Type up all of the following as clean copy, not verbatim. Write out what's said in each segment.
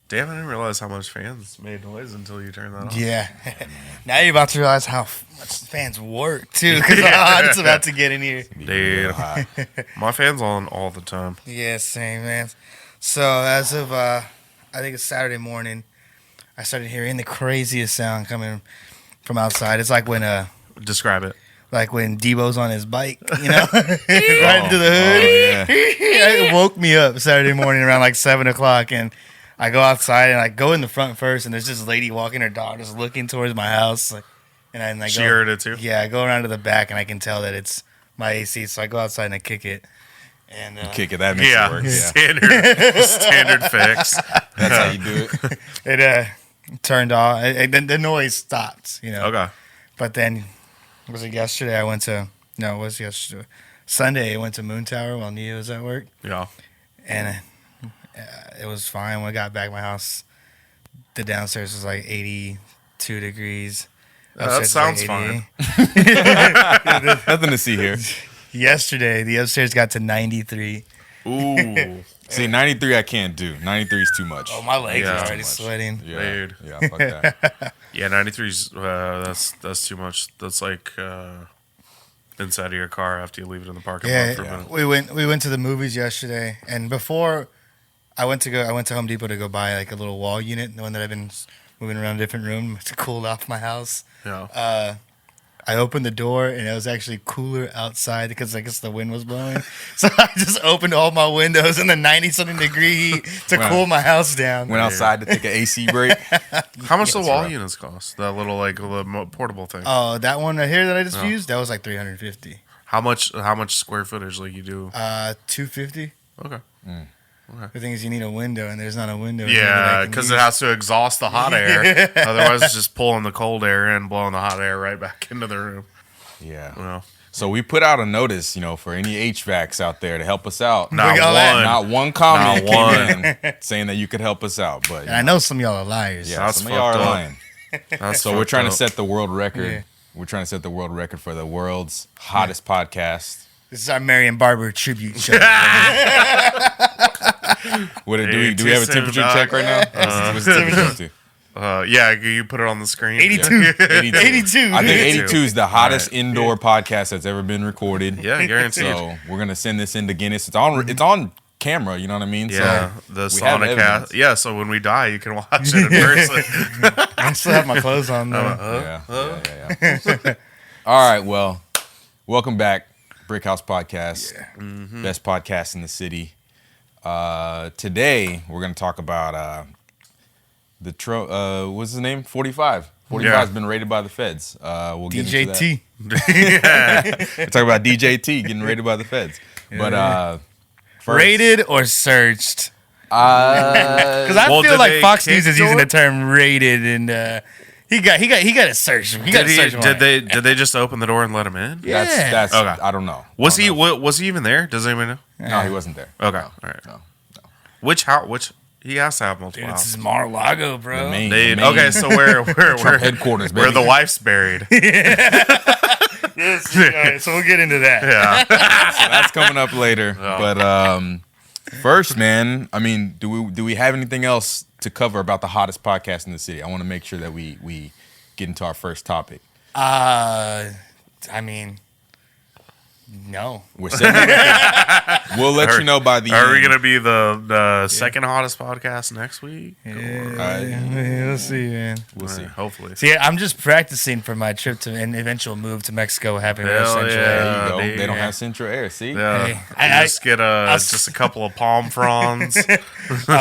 Damn, I didn't realize how much fans made noise until you turned that on. Yeah. Now you're about to realize how much fans work, too, because it's about to get in here. Dude, my fan's on all the time. Yeah, same, man. So, as of, I think it's Saturday morning, I started hearing the craziest sound coming from outside. It's like when, Describe it. like when Debo's on his bike, you know, right into the hood. It woke me up Saturday morning around like 7 o'clock, and I go outside and I go in the front first, and there's this lady walking her dog, just looking towards my house, and I She go, heard it too? Yeah, I go around to the back, and I can tell that it's my AC, so I go outside and I kick it. And kick it, that makes it work. Yeah. Standard fix. That's how you do it. It turned off. The noise stopped, you know. Okay. But then, was it yesterday? It was yesterday. Sunday, I went to Moon Tower while Nia was at work. Yeah. And it was fine. When I got back to my house, the downstairs was like 82 degrees. That sounds fine. Nothing to see here. Yesterday, the upstairs got to 93. Ooh. See, 93 I can't do. 93 is too much. Oh, my legs Yeah. are already sweating. Yeah, Dude. yeah, fuck that. Yeah, 93's that's too much. That's like inside of your car after you leave it in the parking lot for a minute. We went to the movies yesterday, and before I went to Home Depot to go buy like a little wall unit, the one that I've been moving around a different room to cool off my house. Yeah. I opened the door, and it was actually cooler outside because I guess the wind was blowing. So I just opened all my windows in the 90-something degree heat to cool my house down. Went outside to take an AC break. How much the wall units cost? That little portable thing. Oh, that one right here that I just used, that was like $350. How much square footage like you do? $250. Okay. The thing is, you need a window, and there's not a window. Yeah, because it has to exhaust the hot air. Otherwise, it's just pulling the cold air in, blowing the hot air right back into the room. Yeah. Well, So we put out a notice, for any HVACs out there to help us out. not one comment Not came in saying that you could help us out. But And I know some of y'all are liars. yeah, That's some of y'all are fucked up. lying. So we're trying to set the world record. Yeah. We're trying to set the world record for the world's hottest podcast. This is our Marion Barber tribute show. What Hey, do we too have a soon, temperature dog. check right now? What's the temperature to? Yeah, you put it on the screen. 82. 82. 82. I think 82 is the hottest Right. indoor podcast that's ever been recorded. Yeah, guaranteed. So we're gonna send this into Guinness. It's on camera. You know what I mean? Yeah, So the we have Sonic evidence. cast. Yeah, so when we die, you can watch it in person. I still have my clothes on, though. Yeah. All right. Well, welcome back, Brickhause Podcast, best podcast in the city. Today we're gonna talk about what's his name? 45. 45 has been raided by the feds. We'll get into DJT. that. We're talking about DJT getting raided by the feds. But first, Rated or searched? because Because I Well, feel did like they Fox kick News is using the George? term rated, and he got it searched. He got a search warrant. Did they just open the door and let him in? Yeah. that's Okay. I don't know. Was he even there? Does anyone know? No, he wasn't there. Okay, all right. No. Which he has to have multiple Dude, houses. it's Mar-a-Lago, bro. The main- They, the main okay, so where headquarters, where baby. the wife's buried. Yes, all right, so we'll get into that. Yeah. So that's coming up later. But first, man, I mean, do we have anything else to cover about the hottest podcast in the city? I want to make sure that we get into our first topic. I mean, no. We're setting we'll let you know by the Are we end. gonna be the second hottest podcast next week? Yeah, we'll see, man. We'll see. Hopefully. See, I'm just practicing for my trip to an eventual move to Mexico. Having Hell Central yeah. Air. There you go. dude. They don't have central air. See? Yeah. Hey, You I- just get just a couple of palm fronds. I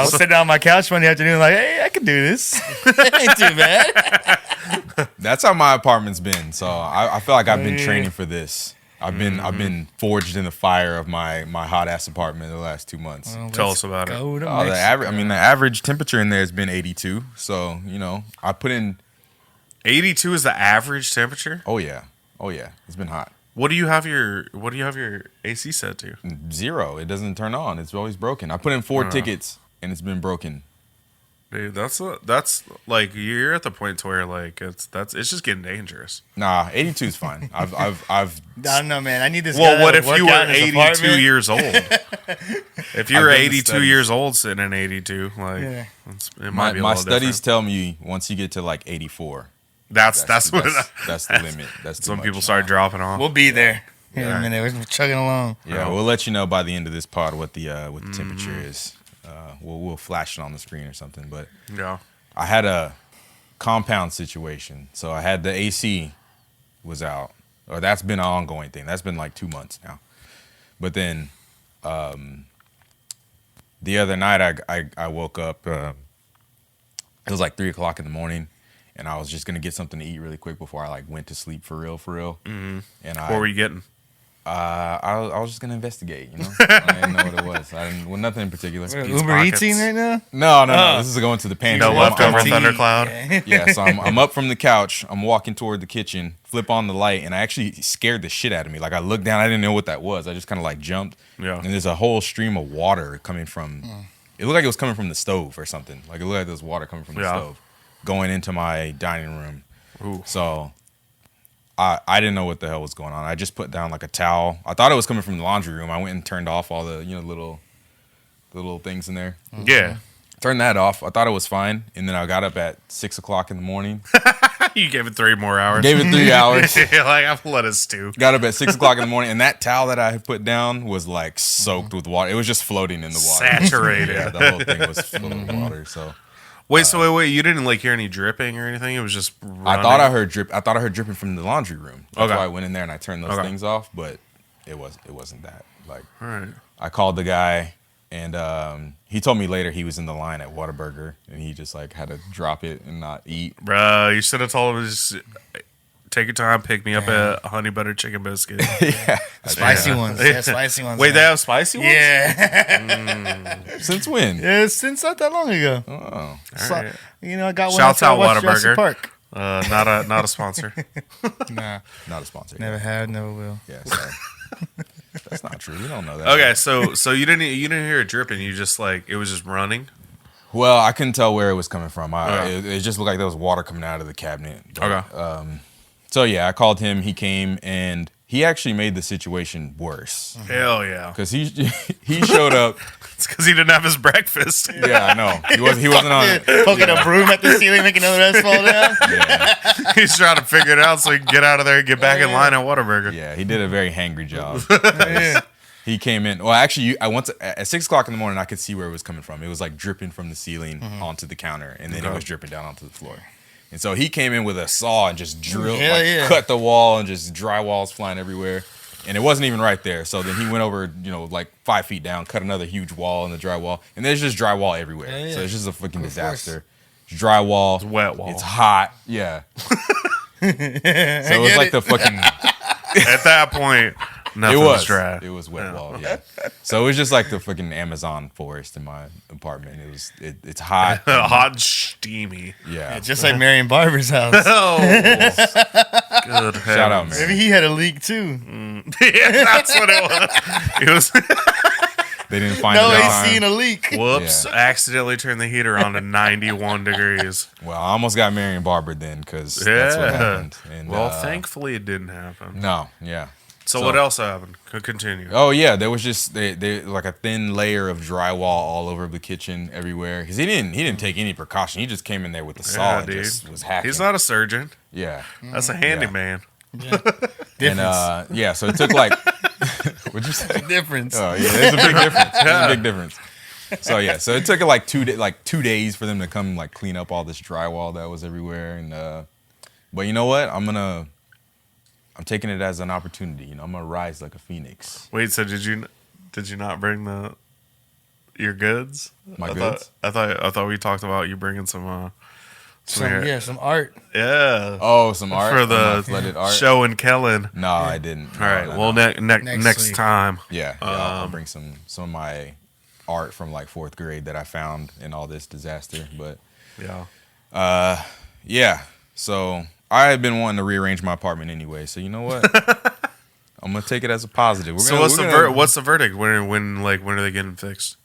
was sitting on my couch one afternoon, like, hey, I can do this. Ain't too bad. That's how my apartment's been. So I feel like I've been training for this. I've been forged in the fire of my hot ass apartment the last 2 months. Well, Tell let's us about it. go to Oh, the Mexico. average temperature in there has been 82. So, I put in 82 is the average temperature. oh yeah. It's been hot. What do you have your AC set to? 0. It doesn't turn on. It's always broken. I put in 4 tickets and it's been broken Dude, that's like you're at the point to where like it's just getting dangerous. Nah, 82 is fine. I've I don't know, man. I need this. Well, guy what to if work you were out in his 82 apartment. years old? If you were I've done the 82 studies. years old sitting in 82, like it might be a my little studies different. tell me once you get to like 84, That's what that's the limit. That's too when much. people start dropping off. We'll be there in Yeah. a minute. We're chugging along. Yeah, we'll let you know by the end of this pod what the temperature is. We'll flash it on the screen or something. But Yeah. I had a compound situation, so I had the AC was out, or that's been an ongoing thing. That's been like 2 months now. But then the other night I woke up. It was like 3:00 in the morning, and I was just gonna get something to eat really quick before I like went to sleep for real. Mm-hmm. And What were you getting? I was just gonna investigate, you know. I didn't know what it was. Nothing in particular. Uber Eating right now? No. This is going to the pantry. No leftover Tea. thundercloud. Yeah. So I'm up from the couch. I'm walking toward the kitchen. Flip on the light, and I actually scared the shit out of me. Like I looked down, I didn't know what that was. I just kind of like jumped. Yeah. And there's a whole stream of water coming from. It looked like it was coming from the stove or something. Like it looked like there was water coming from the stove, going into my dining room. Ooh. So I didn't know what the hell was going on. I just put down like a towel. I thought it was coming from the laundry room. I went and turned off all the little things in there. Yeah. Turned that off. I thought it was fine, and then I got up at 6:00 in the morning. You gave it 3 more hours. Gave it 3 hours. You're like, I've let it stew. Got up at 6:00 in the morning, and that towel that I had put down was like soaked with water. It was just floating in the water. Saturated. Yeah, the whole thing was full of water. So Wait, you didn't like hear any dripping or anything? It was just running? I thought I heard dripping from the laundry room. That's Okay. why I went in there and I turned those things off. But it wasn't that. Like All right. I called the guy, and he told me later he was in the line at Whataburger, and he just like had to drop it and not eat. Bruh, you should have told him to just take your time, pick me up a honey butter chicken biscuit. Yeah. Spicy ones. Yeah, spicy ones. Wait, they man. have spicy ones? Yeah. Since when? Yeah, since not that long ago. Oh. So, right. I got one. Shouts after I out watched Jurassic Whataburger. Park. Not a sponsor. Nah, Not a sponsor. never had, never will. Yeah, sorry. That's not true. You don't know that. Okay, so you didn't hear it dripping. You just like it was just running. Well, I couldn't tell where it was coming from. Okay. It just looked like there was water coming out of the cabinet. But, Okay. So yeah, I called him. He came, and he actually made the situation worse Hell yeah. because he showed up. It's because he didn't have his breakfast. Yeah, I know. He wasn't on it. Poking a broom at the ceiling, making another ass fall down. Yeah, He's trying to figure it out so he can get out of there and get back in line at Whataburger. yeah, he did a very hangry job. Yeah. He came in. Well, actually, I went to, at 6:00 in the morning. I could see where it was coming from. It was like dripping from the ceiling onto the counter, and then it was dripping down onto the floor. And so he came in with a saw and just drilled, cut the wall, and just drywall's flying everywhere. And it wasn't even right there. So then he went over, like 5 feet down, cut another huge wall in the drywall, and there's just drywall everywhere. Yeah, yeah. So it's just a fucking disaster. Drywall, It's wet wall. It's hot. Yeah. So it was like the fucking. At that point, nothing was dry. It was wet wall, yeah. So it was just like the fucking Amazon forest in my apartment. It's hot. Hot and steamy. Yeah. Just like Marion Barber's house. Oh, good. Shout out, heavens. man. Maybe he had a leak too. Yeah, that's what it was. It was. They didn't find No it. AC and a leak. Whoops! Yeah. Accidentally turned the heater on to 91 degrees. Well, I almost got Marion Barber then because that's what happened. And, Well, thankfully it didn't happen. No, yeah. So what else happened? Continue. Oh yeah, there was just they like a thin layer of drywall all over the kitchen everywhere because he didn't take any precaution. He just came in there with the saw Yeah, and dude. just was hacking. He's not a surgeon. Yeah, That's a handyman. and yeah, so it took like what'd you say? Difference. Oh yeah, there's a big difference. There's a big difference. So yeah, so it took like 2 days for them to come like clean up all this drywall that was everywhere. And but you know what? I'm taking it as an opportunity. I'm gonna rise like a phoenix. Wait, so did you not bring your goods? My goods? I thought we talked about you bringing some Some art. yeah. Oh, some art For the flooded art. show in Kellen. No, I didn't. All right. No, Well, no. next week. time. Yeah, I'll bring some of my art from like 4th grade that I found in all this disaster. But Yeah. yeah, so I had been wanting to rearrange my apartment anyway. So you know what? I'm gonna take it as a positive. What's the verdict? When are they getting fixed?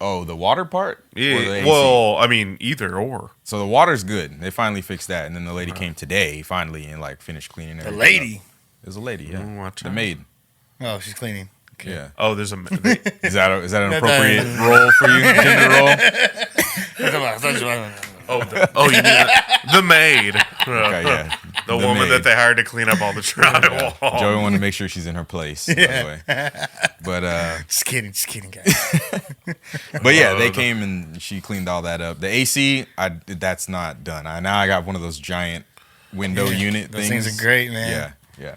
Oh, the water part? Yeah. Or the AC? Well, I mean, either or. So the water's good. They finally fixed that, and then the lady came today, finally, and like finished cleaning everything. The lady. Up. It was a lady, yeah. Watch The out. maid. Oh, she's cleaning. Okay. Yeah. Oh, there's a. Is that an appropriate role for you? Gender role? You mean the maid? Okay, yeah. The The woman maid. that they hired to clean up all the drywall. Joey wanted to make sure she's in her place, by the way. But Just kidding, guys. but yeah, they came and she cleaned all that up. The AC, that's not done. Now I got one of those giant window unit Those things. things are great, man. Yeah.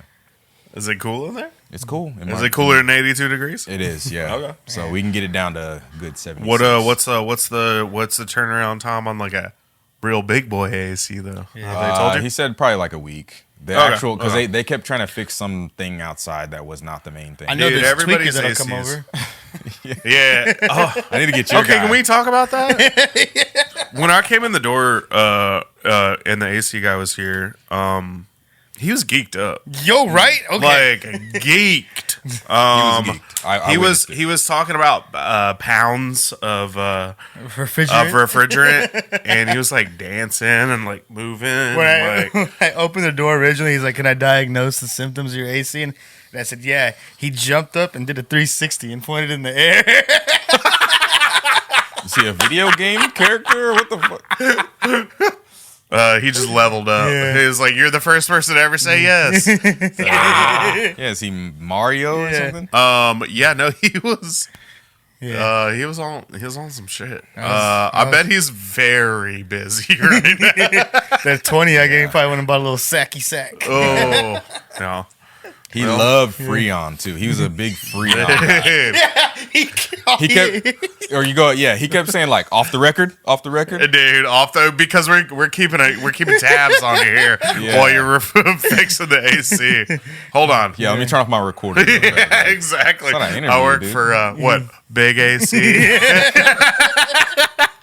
Is it cool in there? It's cool. Is it cooler than 82 degrees? It is, yeah. Okay. So we can get it down to a good 70. What's the turnaround time on like a real big boy AC though? Have they told you? He said probably like a week. The Okay, actual, because okay. they kept trying to fix something outside that was not the main thing. I know Dude, there's everybody's tweakers that'll come ACs. over. Yeah. Oh, I need to get your okay, guy. can we talk about that? When I came in the door, and the AC guy was here, he was geeked up. Yo, right? Okay. Like geeked. He was geeked. I He witnessed it. was talking about pounds of Refrigerant. refrigerant, and he was like dancing and like moving. When like, when I opened the door originally, he's like, "Can I diagnose the symptoms of your AC?" And I said, "Yeah." He jumped up and did a 360 and pointed in the air. Is he a video game character or what the fuck? he just leveled up. Yeah. He was like, "You're the first person to ever say yes." Yeah, is he Mario or something? Yeah, no, he was. Yeah. He was on some shit. I bet he's very busy right now. That 20 I gave him probably went and bought a little sacky sack. Oh, no. He loved Freon too. He was a big Freon guy. He kept, he kept saying like off the record, Dude, because we're keeping tabs on you here while you're fixing the AC. Hold on. Yeah, let me turn off my recorder. Yeah, exactly. It's not an interview, I work dude. for what? Big AC.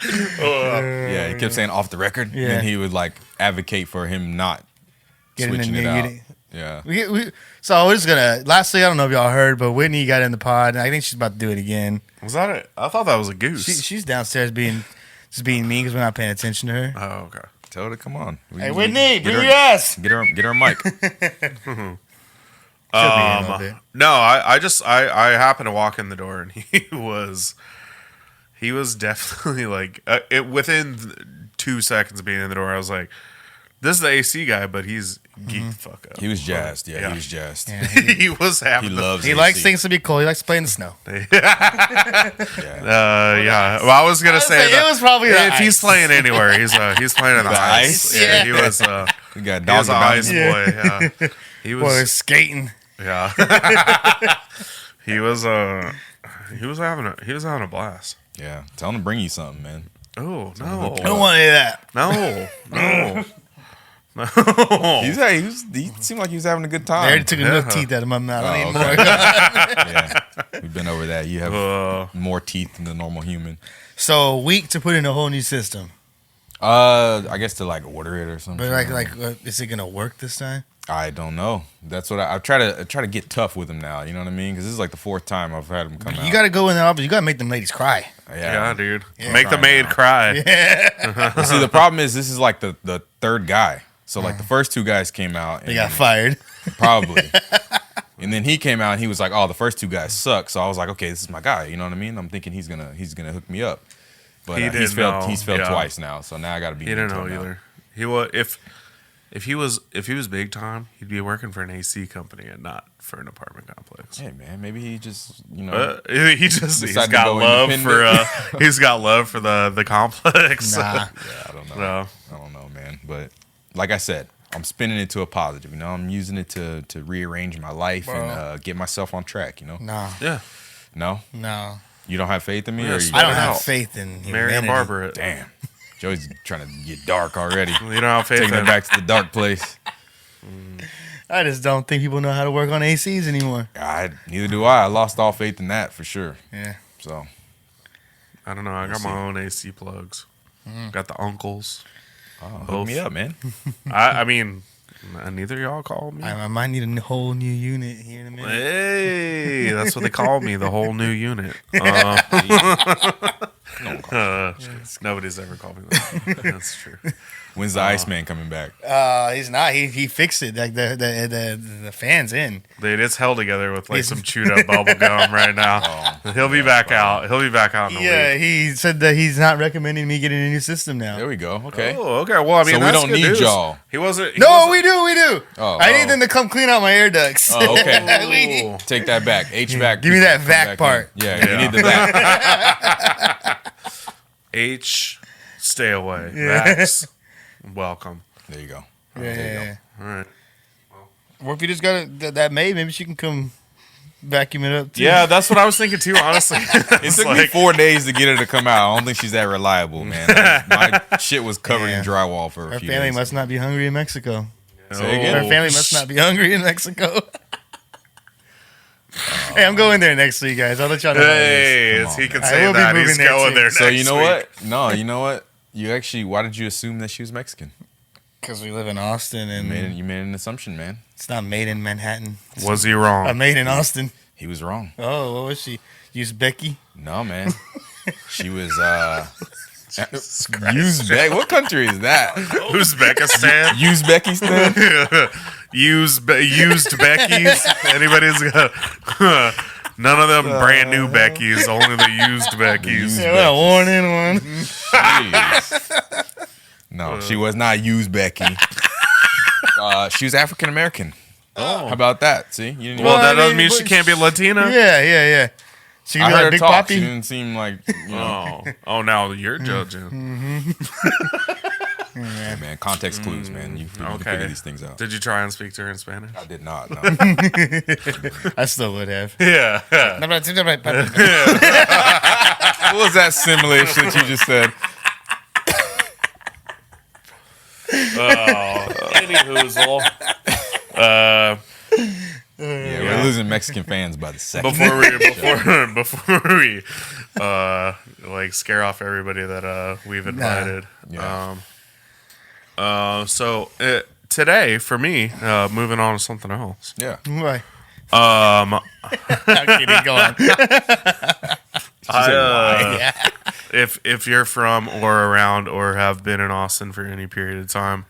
Yeah, he kept saying off the record, and Yeah. then he would like advocate for him not Getting switching the it new out. unit. Yeah, So we're just gonna. Lastly, I don't know if y'all heard, but Whitney got in the pod, and I think she's about to do it again. Was that it? I thought that was a goose. She's downstairs being mean because we're not paying attention to her. Oh, okay. tell her to come on. Hey, Whitney, get bring her- your ass. Get her a mic. She'll be in a little bit. No, I happened to walk in the door and he was definitely like within 2 seconds of being in the door, I was like, this is the AC guy, but he's geeked the fuck up. He was jazzed. Yeah, Yeah. he was jazzed. Yeah, He was happy. He loves. he AC. likes things to be cold. He likes to play in the snow. Yeah. Yeah. Well, I was gonna say it that was probably the if he's ice. playing anywhere, he's playing in the, The ice. ice? Yeah, he was. We got He dog was an about ice him. boy. Yeah, he Boy, was. skating. Yeah, he was. He was having a blast. Yeah, tell him to bring you something, man. Oh no! I don't want any of that. No. He seemed like he was having a good I time. already took enough teeth out of my mouth. I need Oh, more. okay. Yeah, we've been over that. You have Uh, more teeth than the normal human. So a week to put in a whole new system. I guess to like order it or something. But is it gonna work this time? I don't know. That's what I try to get tough with him now. You know what I mean? Because this is like the 4th time I've had him come out. You got to go in the office. You got to make them ladies cry. yeah, dude. Yeah. Make the maid cry. But see, the problem is this is like the 3rd guy. So like the first 2 guys came out. They and got fired. Probably. And then he came out and he was like, "Oh, the first 2 guys suck." So I was like, "Okay, this is my guy." You know what I mean? I'm thinking he's gonna hook me up. But He he's didn't failed. know. He's failed Yeah. twice now. So now I got to be. He didn't mentor know now. either. He was if he was big time, he'd be working for an AC company and not for an apartment complex. Hey man, maybe he just He's Decided to got go love independent. for he's got love for the complex. Nah. Yeah, I don't know. No. I don't know, man. But like I said, I'm spinning it to a positive. You know, I'm using it to rearrange my life and get myself on track. You know. No. Yeah. No, No. you don't have faith in me, Yeah, or you? I don't Better have out. faith in Mary and humanity. Barbara. Damn, Joey's trying to get dark already. You don't have faith Taking in it back to the dark place. I just don't think people know how to work on ACs anymore. Neither do I. I lost all faith in that for sure. Yeah. So I don't know. I got see. my own AC plugs. Got the uncles. hook me up, man. I mean, neither of y'all called me. I might need a whole new unit here in a minute. Hey, that's what they called me, the whole new unit. Nobody's ever called me that. That's true. When's the Iceman coming back? He's not. He fixed it. Like the fan's in. Dude, it's held together with like some chewed up bubble gum right now. He'll be back out. He'll be back out in a week. He said that he's not recommending me getting a new system now. There we go. Okay. Oh, okay. Well, I mean, So we that's don't good need news. y'all. He wasn't. We do. Oh, I need them to come clean out my air ducts. Oh, okay. We need- Take that back. HVAC. Give me that come vac back part. in. Yeah, you need the vac. H, stay away. Yeah. Vax, welcome. There you go. Yeah. All right. Or if you just got that maid, maybe she can come vacuum it up too. Yeah, that's what I was thinking too. Honestly, It took me 4 days to get her to come out. I don't think she's that reliable, man. My shit was covered in drywall for a Her few family days. must not be hungry in Mexico. Say again? Her family must not be hungry in Mexico. Hey, I'm going there next week, guys. I'll let y'all know. Hey, Come as on, he can man. I say will be that, moving he's there, going too. there. So next you know week. what? No, you know what? You actually, why did you assume that she was Mexican? Because we live in Austin, and You made an assumption, man. it's not made in Manhattan. Was he wrong? I'm made in Austin. He was wrong. Oh, what was she? Use Becky? No, man. She was Uzbek. What country is that? Uzbekistan. Uzbekistan? Used Becky's. Anybody's got none of them brand new Becky's. Only the used Becky's. Used Yeah, well, worn in one. Jeez. No, she was not Uzbeki. She was African American. Oh, How about that? See, you didn't well, even, that I doesn't mean, mean she but can't be Latina. Yeah. She can I be heard like her Big talk. She Papi. didn't seem like, you know. Oh, now you're judging. Hey, man, context clues, man. You can figure these things out. Did you try and speak to her in Spanish? I did not. No. I still would have. Yeah. What was that simulation that you just said? Any hoozle. Yeah, we're losing Mexican fans by the second. Before we like scare off everybody that we've invited. Yeah. So today for me, moving on to something else. Yeah. Why? I'm kidding. Go on. If you're from or around or have been in Austin for any period of time,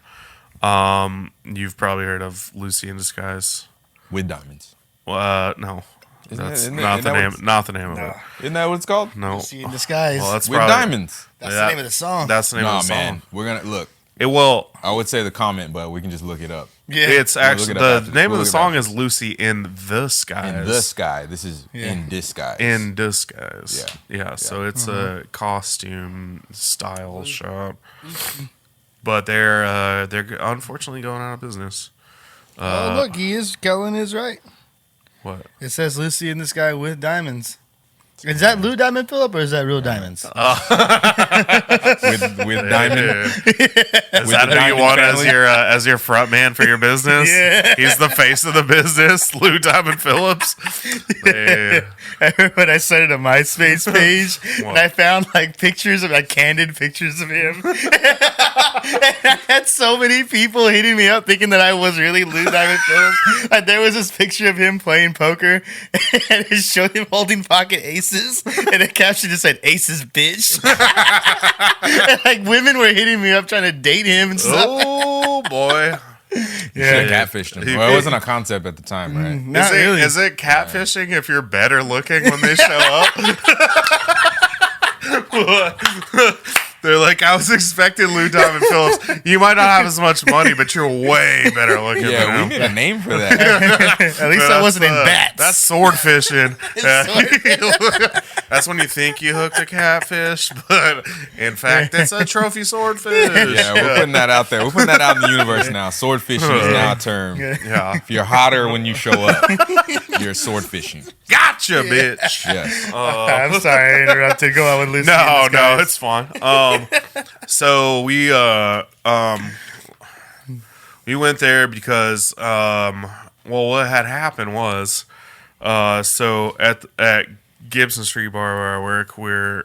you've probably heard of Lucy in Disguise. With diamonds. No, that's not the name. Not the name of it. Isn't that what it's called? No, See in disguise. well, that's With probably, diamonds. That's the name of the song. That's the name Nah, of the song. man. We're going to look. It will. I would say the comment, but we can just look it up. Yeah. It's actually look it up the after. name We'll of the look it up song is Lucy in the Skies. In the sky. This is in disguise. In Disguise. Yeah. Yeah. So it's a costume style shop, but they're unfortunately going out of business. Oh, look, Kellen is right. What? It says Lucy in the Sky with diamonds. Is that Lou Diamond Phillip or is that real diamonds? with diamond. Is that who you want as your front man for your business? Yeah. He's the face of the business, Lou Diamond Phillips. Yeah. I remember when I started a MySpace page and What? I found like pictures of like candid pictures of him. And I had so many people hitting me up thinking that I was really Lou Diamond Phillips. Like there was this picture of him playing poker and it showed him holding pocket aces and the caption just said aces bitch. And, like women were hitting me up trying to date him and stuff. Oh boy. You should have catfished him. Well, it wasn't a concept at the time, right? Not really. Is it catfishing if you're better looking when they show up? They're like, I was expecting Lou Diamond Phillips. You might not have as much money, but you're way better looking Yeah, than we him. need a name for that. At least I wasn't in bats. That's sword fishing. That's when you think you hooked a catfish, but in fact, it's a trophy swordfish. Yeah, we're putting that out there. We're putting that out in the universe now. Sword fishing is now a term. Yeah. If you're hotter when you show up, you're sword fishing. Gotcha, bitch. Yes. I'm sorry I interrupted. Go on with Lucy. No, it's fine. So we went there because what had happened was so at Gibson Street Bar where I work, we're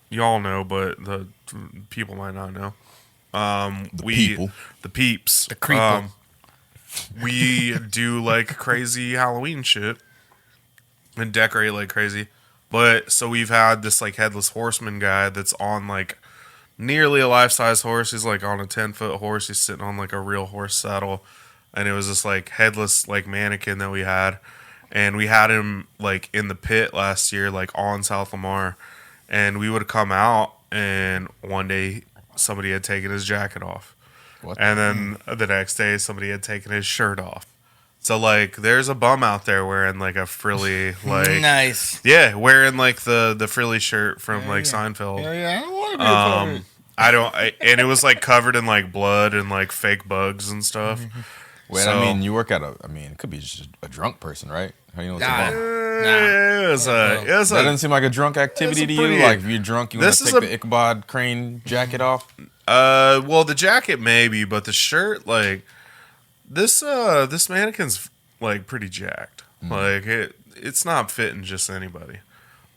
y'all know, but the people might not know. People. The peeps, The creeple. We do like crazy Halloween shit and decorate like crazy. But so we've had this like headless horseman guy that's on like nearly a life-size horse. He's like on a 10-foot horse. He's sitting on like a real horse saddle, and it was this like headless like mannequin that we had, and we had him like in the pit last year, like on South Lamar, and we would come out, and one day somebody had taken his jacket off, and then the next day somebody had taken his shirt off. So like, there's a bum out there wearing like a frilly like nice. Yeah, wearing like the frilly shirt from like Seinfeld. Yeah, I don't want to be a pirate. And it was like covered in like blood and like fake bugs and stuff. Well, So- I mean, you work at it could be just a drunk person, right? How you know it's Nah. a bum? It was That doesn't seem like a drunk activity to you. pretty- Like if you're drunk, you want This to is take a- the Ichabod Crane jacket off. well, the jacket maybe, but the shirt, like this mannequin's like pretty jacked. Like it's not fitting just anybody.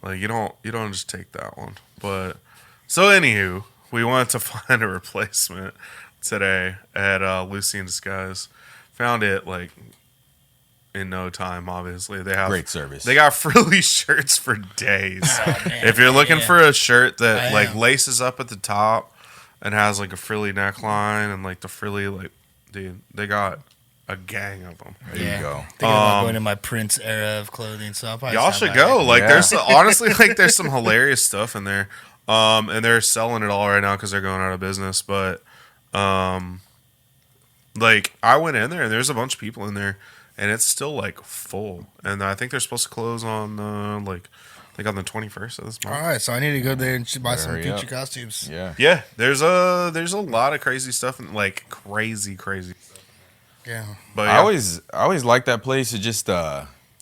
Like you don't just take that one. But so anywho, we wanted to find a replacement today at Lucy in Disguise. Found it like in no time. Obviously, they have Great service. They got frilly shirts for days. man. If you're looking Yeah. for a shirt that I like am. laces up at the top and has like a frilly neckline and like the frilly like, dude, they got a gang of them. There you go. Thinking about going to my Prince era of clothing, so I'll probably Y'all stop should by. go. Like, Yeah. there's honestly like there's some hilarious stuff in there, and they're selling it all right now because they're going out of business. But, like I went in there and there's a bunch of people in there, and it's still like full. And I think they're supposed to close on like on the 21st of this month. All right, so I need to go there and buy some Hurry future up. costumes. Yeah. Yeah, there's a lot of crazy stuff and like crazy. Yeah. But I yeah, always like that place. It just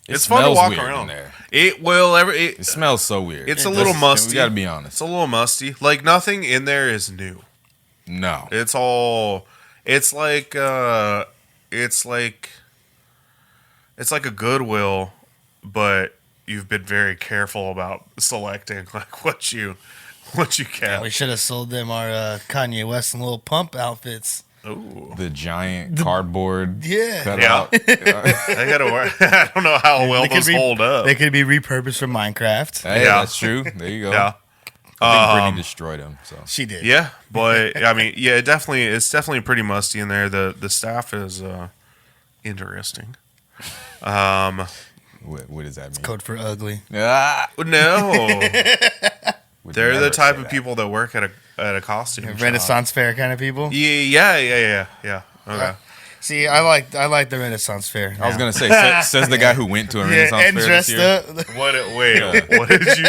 it's fun to smells walk weird around in there. It will ever. It smells so weird. It's a little musty. We gotta be honest. It's a little musty. Like nothing in there is new. No. It's all. It's like a Goodwill, but you've been very careful about selecting like what you Yeah, we get. should have sold them our Kanye West and Lil Pump outfits. Ooh, The giant cardboard Yeah. cutout. I gotta work. I don't know how well They could those be- hold up. They could be repurposed for Minecraft. Hey, Yeah. that's true. There you go. Yeah, I think Brittany destroyed him. So She did. yeah, but I mean, yeah, it's definitely pretty musty in there. The staff is interesting. what does that mean? Code for ugly. Ah, No, would they're never the type say of that. people that work at a costume shop. Renaissance fair kind of people. Yeah. Okay. See, I like the Renaissance fair. I was now. gonna say, says the guy who went to a Renaissance and fair dressed this year. up. What did you?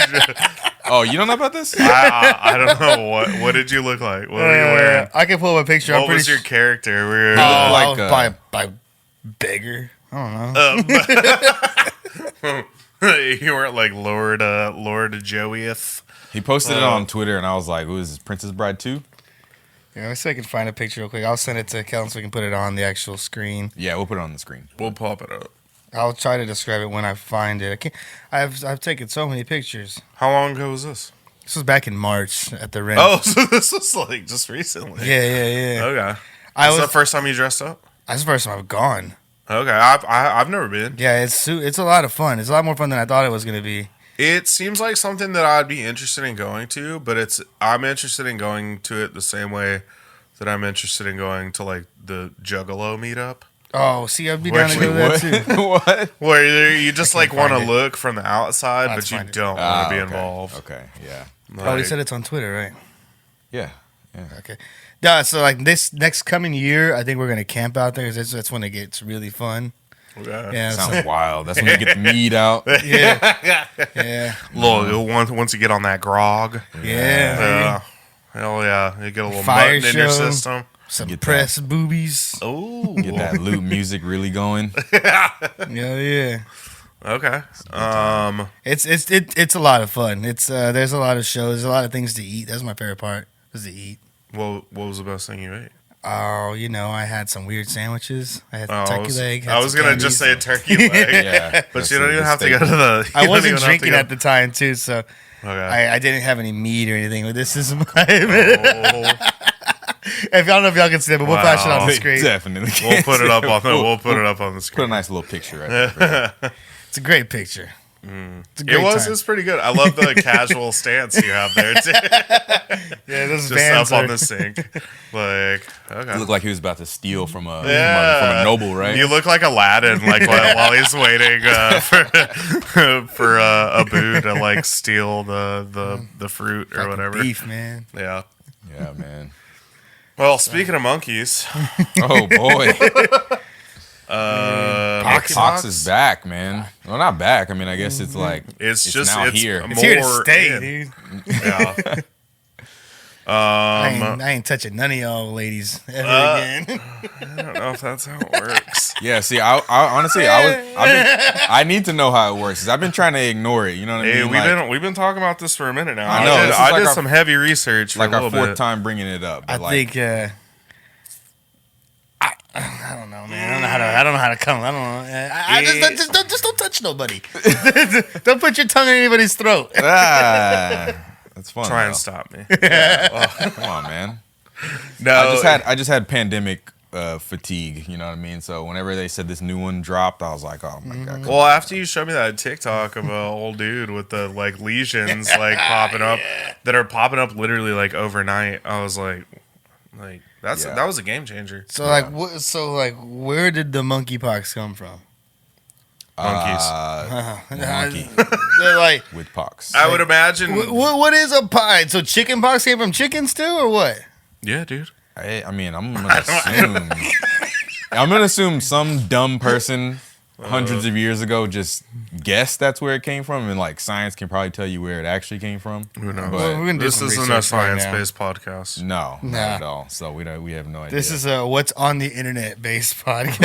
Oh, you don't know about this? I don't know what did you look like? What were you wearing? I can pull up a picture. I'm What pretty was your sure. character? We were, look like, I was by beggar. I don't know. you weren't like Lord Joeyeth. He posted it on Twitter, and I was like, "Who is this? Princess Bride 2?" Yeah, let's see if I can find a picture real quick. I'll send it to Kellen so we can put it on the actual screen. Yeah, we'll put it on the screen. We'll pop it up. I'll try to describe it when I find it. I can't. I've taken so many pictures. How long ago was this? This was back in March at the Ren. Oh, so this was like just recently. yeah. Okay. I Was was. that the first time you dressed up? That's the first time I've gone. Okay. I've never been. Yeah, it's a lot of fun. It's a lot more fun than I thought it was gonna be. It seems like something that I'd be interested in going to, but I'm interested in going to it the same way that I'm interested in going to like the Juggalo meetup, Oh, see, I'd be Wait, down to go to that too. What? where you just like want to find it. look from the outside, Let's but you find it. don't want Ah, to be okay. involved. Okay, yeah, Oh, he Like- said it's on Twitter, right? yeah. Okay. Yeah, so like this next coming year, I think we're gonna camp out there. 'Cause that's when it gets really fun. Okay. Yeah, so- Sounds wild. That's when you get the meat out. yeah. Look, once you get on that grog, Yeah. hell yeah, you get a little Fire mutton in your show. system. Suppressed boobies. Oh, Get that loop music really going. Yeah. okay. It's a lot of fun. It's there's a lot of shows, there's a lot of things to eat. That's my favorite part. Is to eat. What was the best thing you ate? Oh, I had some weird sandwiches. I had Oh, turkey leg. had I was some gonna just say candies. turkey leg, Yeah, but you don't even have to go to the. I you don't wasn't even have to drinking go- at the time too, so Okay. I didn't have any meat or anything. But this is my. Oh, If I don't know if y'all can see it, but we'll flash it on the screen. Definitely. we'll put it up on the. We'll put it up on the Put a screen. nice little picture right there. It's a great picture. It's a great time. It's pretty good. I love the casual stance you have there too. Yeah, those Just vans up on are. the sink. Like, okay. He looked like he was about to steal from a noble, right? You look like Aladdin, like while he's waiting for Abu to like steal the fruit or Fucking whatever. beef, man. Yeah. Yeah, man. Well, speaking of monkeys, Oh boy, Monkeypox Pox is back, man. Well, not back. I mean, I guess it's like It's just now it's here. It's here to more stay, in. dude. Yeah. I ain't touching none of y'all ladies ever again. I don't know if that's how it works. Yeah, see, I honestly, I need to know how it works. 'Cause I've been trying to ignore it. You know what I Hey, mean? we've been talking about this for a minute now. I know, this is I like did our- some heavy research for like a our little fourth bit. time bringing it up. I But think. I don't know, man. I don't know how to come. I don't know. Just don't touch nobody. Don't put your tongue in anybody's throat. That's fun. Try though. and stop me. Come on, man. No, I just had pandemic fatigue. You know what I mean? So whenever they said this new one dropped, I was like, oh my god. Well, after you showed me that TikTok of an old dude with the like lesions like popping up that are popping up literally like overnight, I was like that was a game changer. So where did the monkeypox come from? Monkeys. Monkey They're like, with pox. I would imagine. what is a pie? So chicken pox came from chickens too, or what? Yeah, dude. I mean, I'm gonna assume some dumb person hundreds of years ago just guessed that's where it came from, and like science can probably tell you where it actually came from. Who knows? But We're gonna do This some isn't a research right now. science-based podcast. no, Nah. not at all. So we have no idea. This is a what's on the internet based podcast.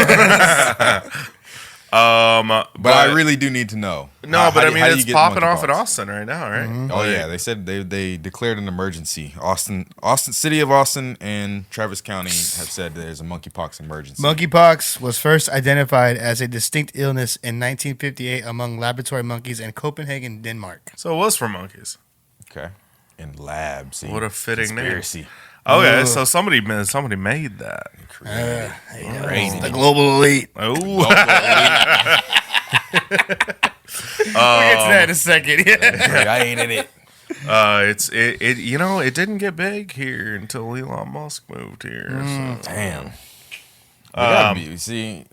but I really do need to know. No, How- but how I do- mean, how do you it's get popping off in monkeypox? Austin right now, right? Oh yeah, they said they declared an emergency. Austin, City of Austin, and Travis County have said there's a monkeypox emergency. Monkeypox was first identified as a distinct illness in 1958 among laboratory monkeys in Copenhagen, Denmark. So it was for monkeys. Okay, in labs. See, What a fitting name. conspiracy. Okay, Ugh. so somebody made that. Crazy. The global elite. Oh, We'll get to that in a second. I ain't in it. it it didn't get big here until Elon Musk moved here. So. Damn. See,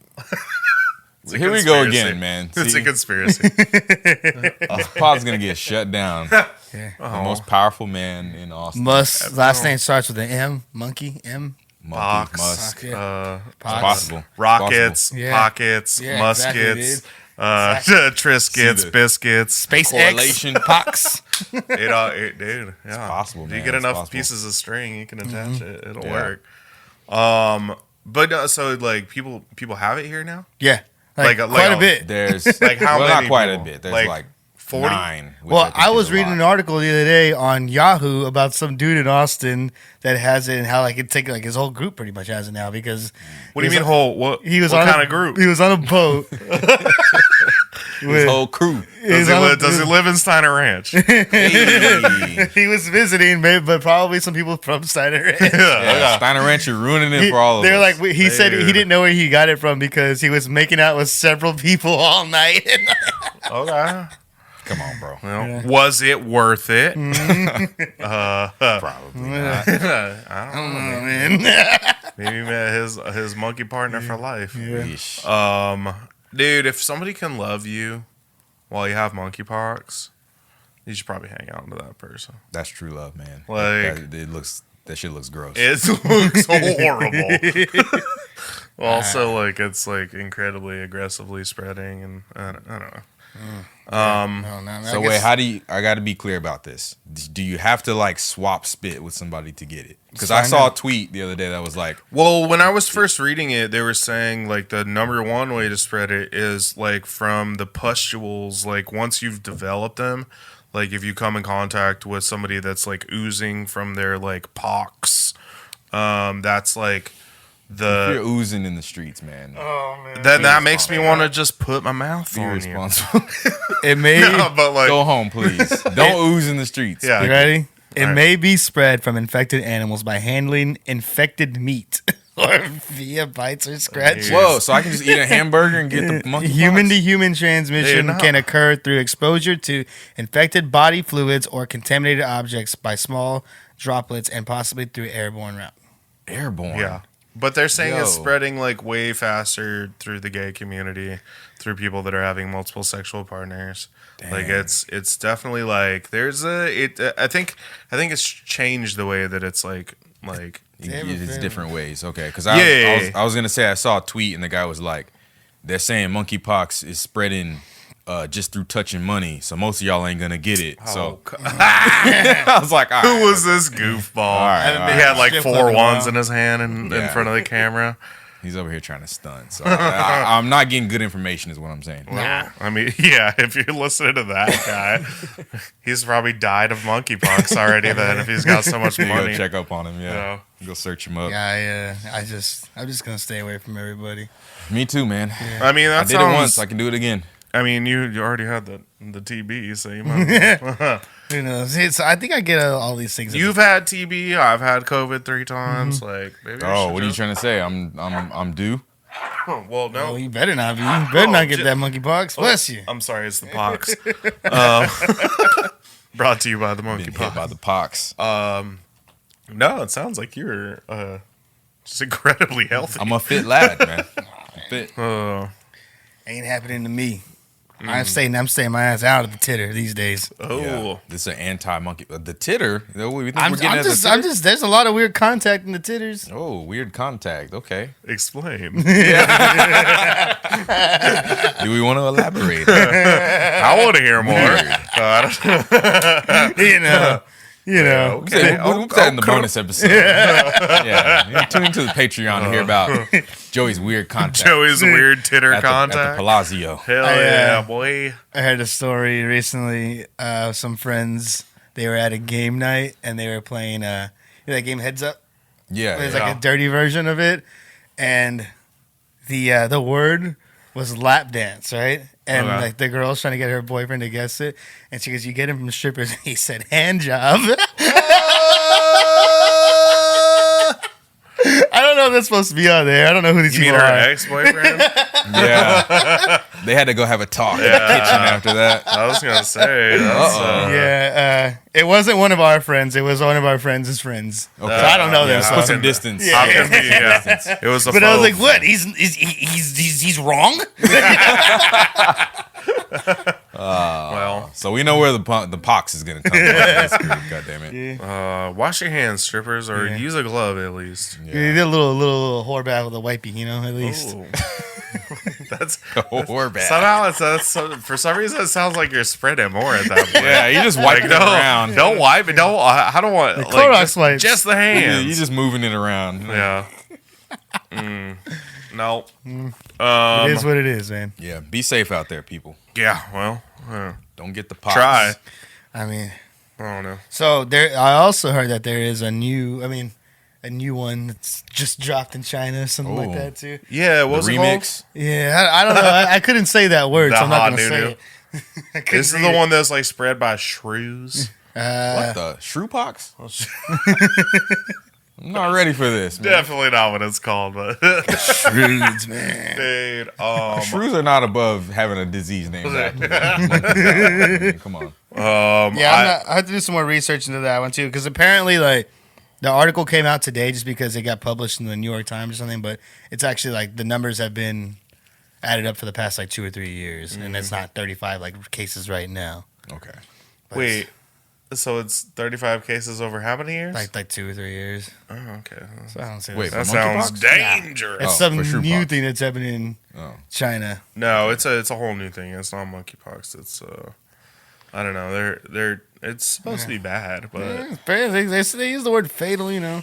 It's a here we go conspiracy. again, man. It's a See, conspiracy. this pod's gonna get shut down. Yeah. The most powerful man in Austin. Musk's last name starts with an M. Monkey M. Monkey, Pox. Musk. Yeah. It's possible. Rockets, Yeah. pockets, Yeah, muskets, exactly, Triscuits, See the- biscuits. SpaceX. Correlation. Pox. Dude, yeah, possible, If you man. get It's enough possible. pieces of string, you can attach it. It'll Yeah. work. But so like people have it here now. Yeah. Like quite a bit. There's Like how well, many? not quite people? a bit. There's like 40? 9. which Well, think I is was a reading lot. an article the other day on Yahoo about some dude in Austin that has it and how like it take like his whole group pretty much has it now because What do you mean whole? What? he was what on kind a, of group? He was on a boat. His whole crew. Does he live in Steiner Ranch? Hey. He was visiting, maybe, but probably some people from Steiner Ranch. Yeah, Steiner Ranch, you're ruining it for all of They're us. like, he said he Dude. didn't know where he got it from because he was making out with several people all night. Okay. Come on, bro. Well, was it worth it? Probably not. I don't know. Man. Maybe he met his monkey partner for life. Yeesh. Dude, if somebody can love you while you have monkeypox, you should probably hang out with that person. That's true love, man. Like- that shit looks gross. It looks horrible. Also, like it's like incredibly aggressively spreading, and I don't know. So wait, I got to be clear about this. Do you have to like swap spit with somebody to get it? Because I saw a tweet the other day that was like, Well, when I was first reading it, they were saying like the number one way to spread it is like from the pustules. Like once you've developed them, like if you come in contact with somebody that's like oozing from their like pox, that's like you're the oozing in the streets, man. then that makes me want to just put my mouth Be on responsible. It may you. No, but like Go home, please. Don't ooze in the streets. Yeah. You ready? It Right. may be spread from infected animals by handling infected meat or via bites or scratches. Whoa, so I can just eat a hamburger and get the monkeypox? Human-to-human transmission Yeah, no. can occur through exposure to infected body fluids or contaminated objects by small droplets and possibly through airborne route. Airborne. Yeah. But they're saying it's Yo. spreading like way faster through the gay community, through people that are having multiple sexual partners. Like Damn. it's definitely like there's I think it's changed the way that it's like It's different ways. Okay. Because Yeah. I was going to say, I saw a tweet and the guy was like, they're saying monkeypox is spreading just through touching money. So most of y'all ain't going to get it. So I was like, all right. who was this goofball? All right. He had like Strip 4 club in a ones while. in his hand in Yeah. front of the camera. He's over here trying to stunt. So I'm not getting good information is what I'm saying. I mean, yeah, if you're listening to that guy, he's probably died of monkeypox already then if he's got so much Go money. check up on him. Yeah. Yeah. Go search him up. Yeah, I'm just gonna stay away from everybody. Me too, man. I mean, that I did sounds, it once. I can do it again. I mean, you already had the TB, so you might. Who knows? I think I get all these things. You've had TB. I've had COVID 3 times. Like, maybe. I Oh, should what are you just- trying to say? I'm due. Oh, well, no. Oh, you better not be. You better not get j- that monkeypox. Bless you. I'm sorry, it's the pox. Brought to you by the Been hit monkeypox. by the pox. No, it sounds like you're just incredibly healthy. I'm a fit lad, man. Fit. Ain't happening to me. I'm staying my ass out of the titter these days. Oh, Yeah. This is an anti-monkey. The titter. We think we're getting I'm at the just, titter? there's a lot of weird contact in the titters. Oh, weird contact. Okay. explain. Do we want to elaborate? I want to hear more. You know. Okay, we'll put that in the bonus episode. Yeah, tune into the Patreon to hear about Joey's weird contact Joey's weird titter at the contact. Palazzo. Hell I, yeah, boy. I heard a story recently. Some friends, they were at a game night and they were playing you know that game Heads Up. Yeah, It's yeah. like a dirty version of it, and the word was lap dance, right? And Okay. like the girl's trying to get her boyfriend to guess it, and she goes, "You get him from strippers." And he said, "Hand job." I don't know if that's supposed to be on there. I don't know who these You mean people her are. ex-boyfriend? Yeah. They had to go have a talk in the kitchen after that. I was gonna say. That's, Yeah, it wasn't one of our friends. It was one of our friends' friends. Okay. So I don't know them. Yeah, So. put some distance. Yeah. How can be? Yeah. It was a. But I was faux- like, "What? He's wrong." Well, So we know where the pox is going to come from. That's good. God damn it. wash your hands, strippers, or Yeah. use a glove at least. You did a little whore bath with a wipey, you know, at least. Ooh. That's Or bad. somehow for some reason it sounds like you're spreading more at that point. Yeah, you just wipe it around. Don't wipe it. Don't. I don't want like, Clorox wipes. just the Yeah, hands. you're just moving it around. Yeah. No. It is what it is, man. Yeah, be safe out there, people. Yeah. Well, Don't get the pox. try. I mean, I don't know. so there. I also heard that there is a new one that's just dropped in China, something like Oh. that too. Yeah. The What was it called? remix. Yeah, I don't know. I couldn't say that word, The so I'm not hot gonna say doo-doo. it. I couldn't This is read the it. one that's like spread by shrews. What the? Shrew pox? I'm not ready for this, man. Definitely not what it's called, but Shrews, man. dude. Shrews are not above having a disease named after them. Come on. Yeah, I have to do some more research into that one too, because apparently, like, the article came out today just because it got published in the New York Times or something, but it's actually like the numbers have been added up for the past like 2 or 3 years, and it's not 35 like cases right now. Okay. But Wait. So it's 35 cases over how many years? it's like 2 or 3 years. Oh, okay. So I don't see Wait, That for sounds monkeypox? dangerous. it's Oh, some for sure new pox. thing that's happening in Oh. China. No, it's a whole new thing. It's not monkeypox. It's I don't know. They're it's supposed to be bad, but They use the word fatal, you know.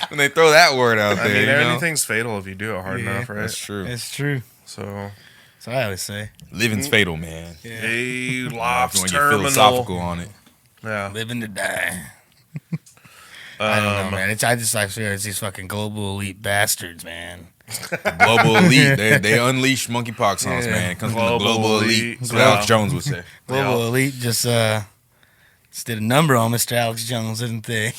When they throw that word out I there, mean you know? anything's fatal if you do it hard Yeah, enough, right? That's true. It's true. So So I always say, Living's fatal, man. yeah. hey, If you lops want to get terminal. philosophical on it. Yeah. Living to die. I don't know, man. I feel it's these fucking global elite bastards, man. Global elite. They unleash monkeypox on us, Yeah. man. It comes from the Global global elite. elite. That's what Alex Jones would say. Global elite just Just did a number on Mr. Alex Jones, didn't they?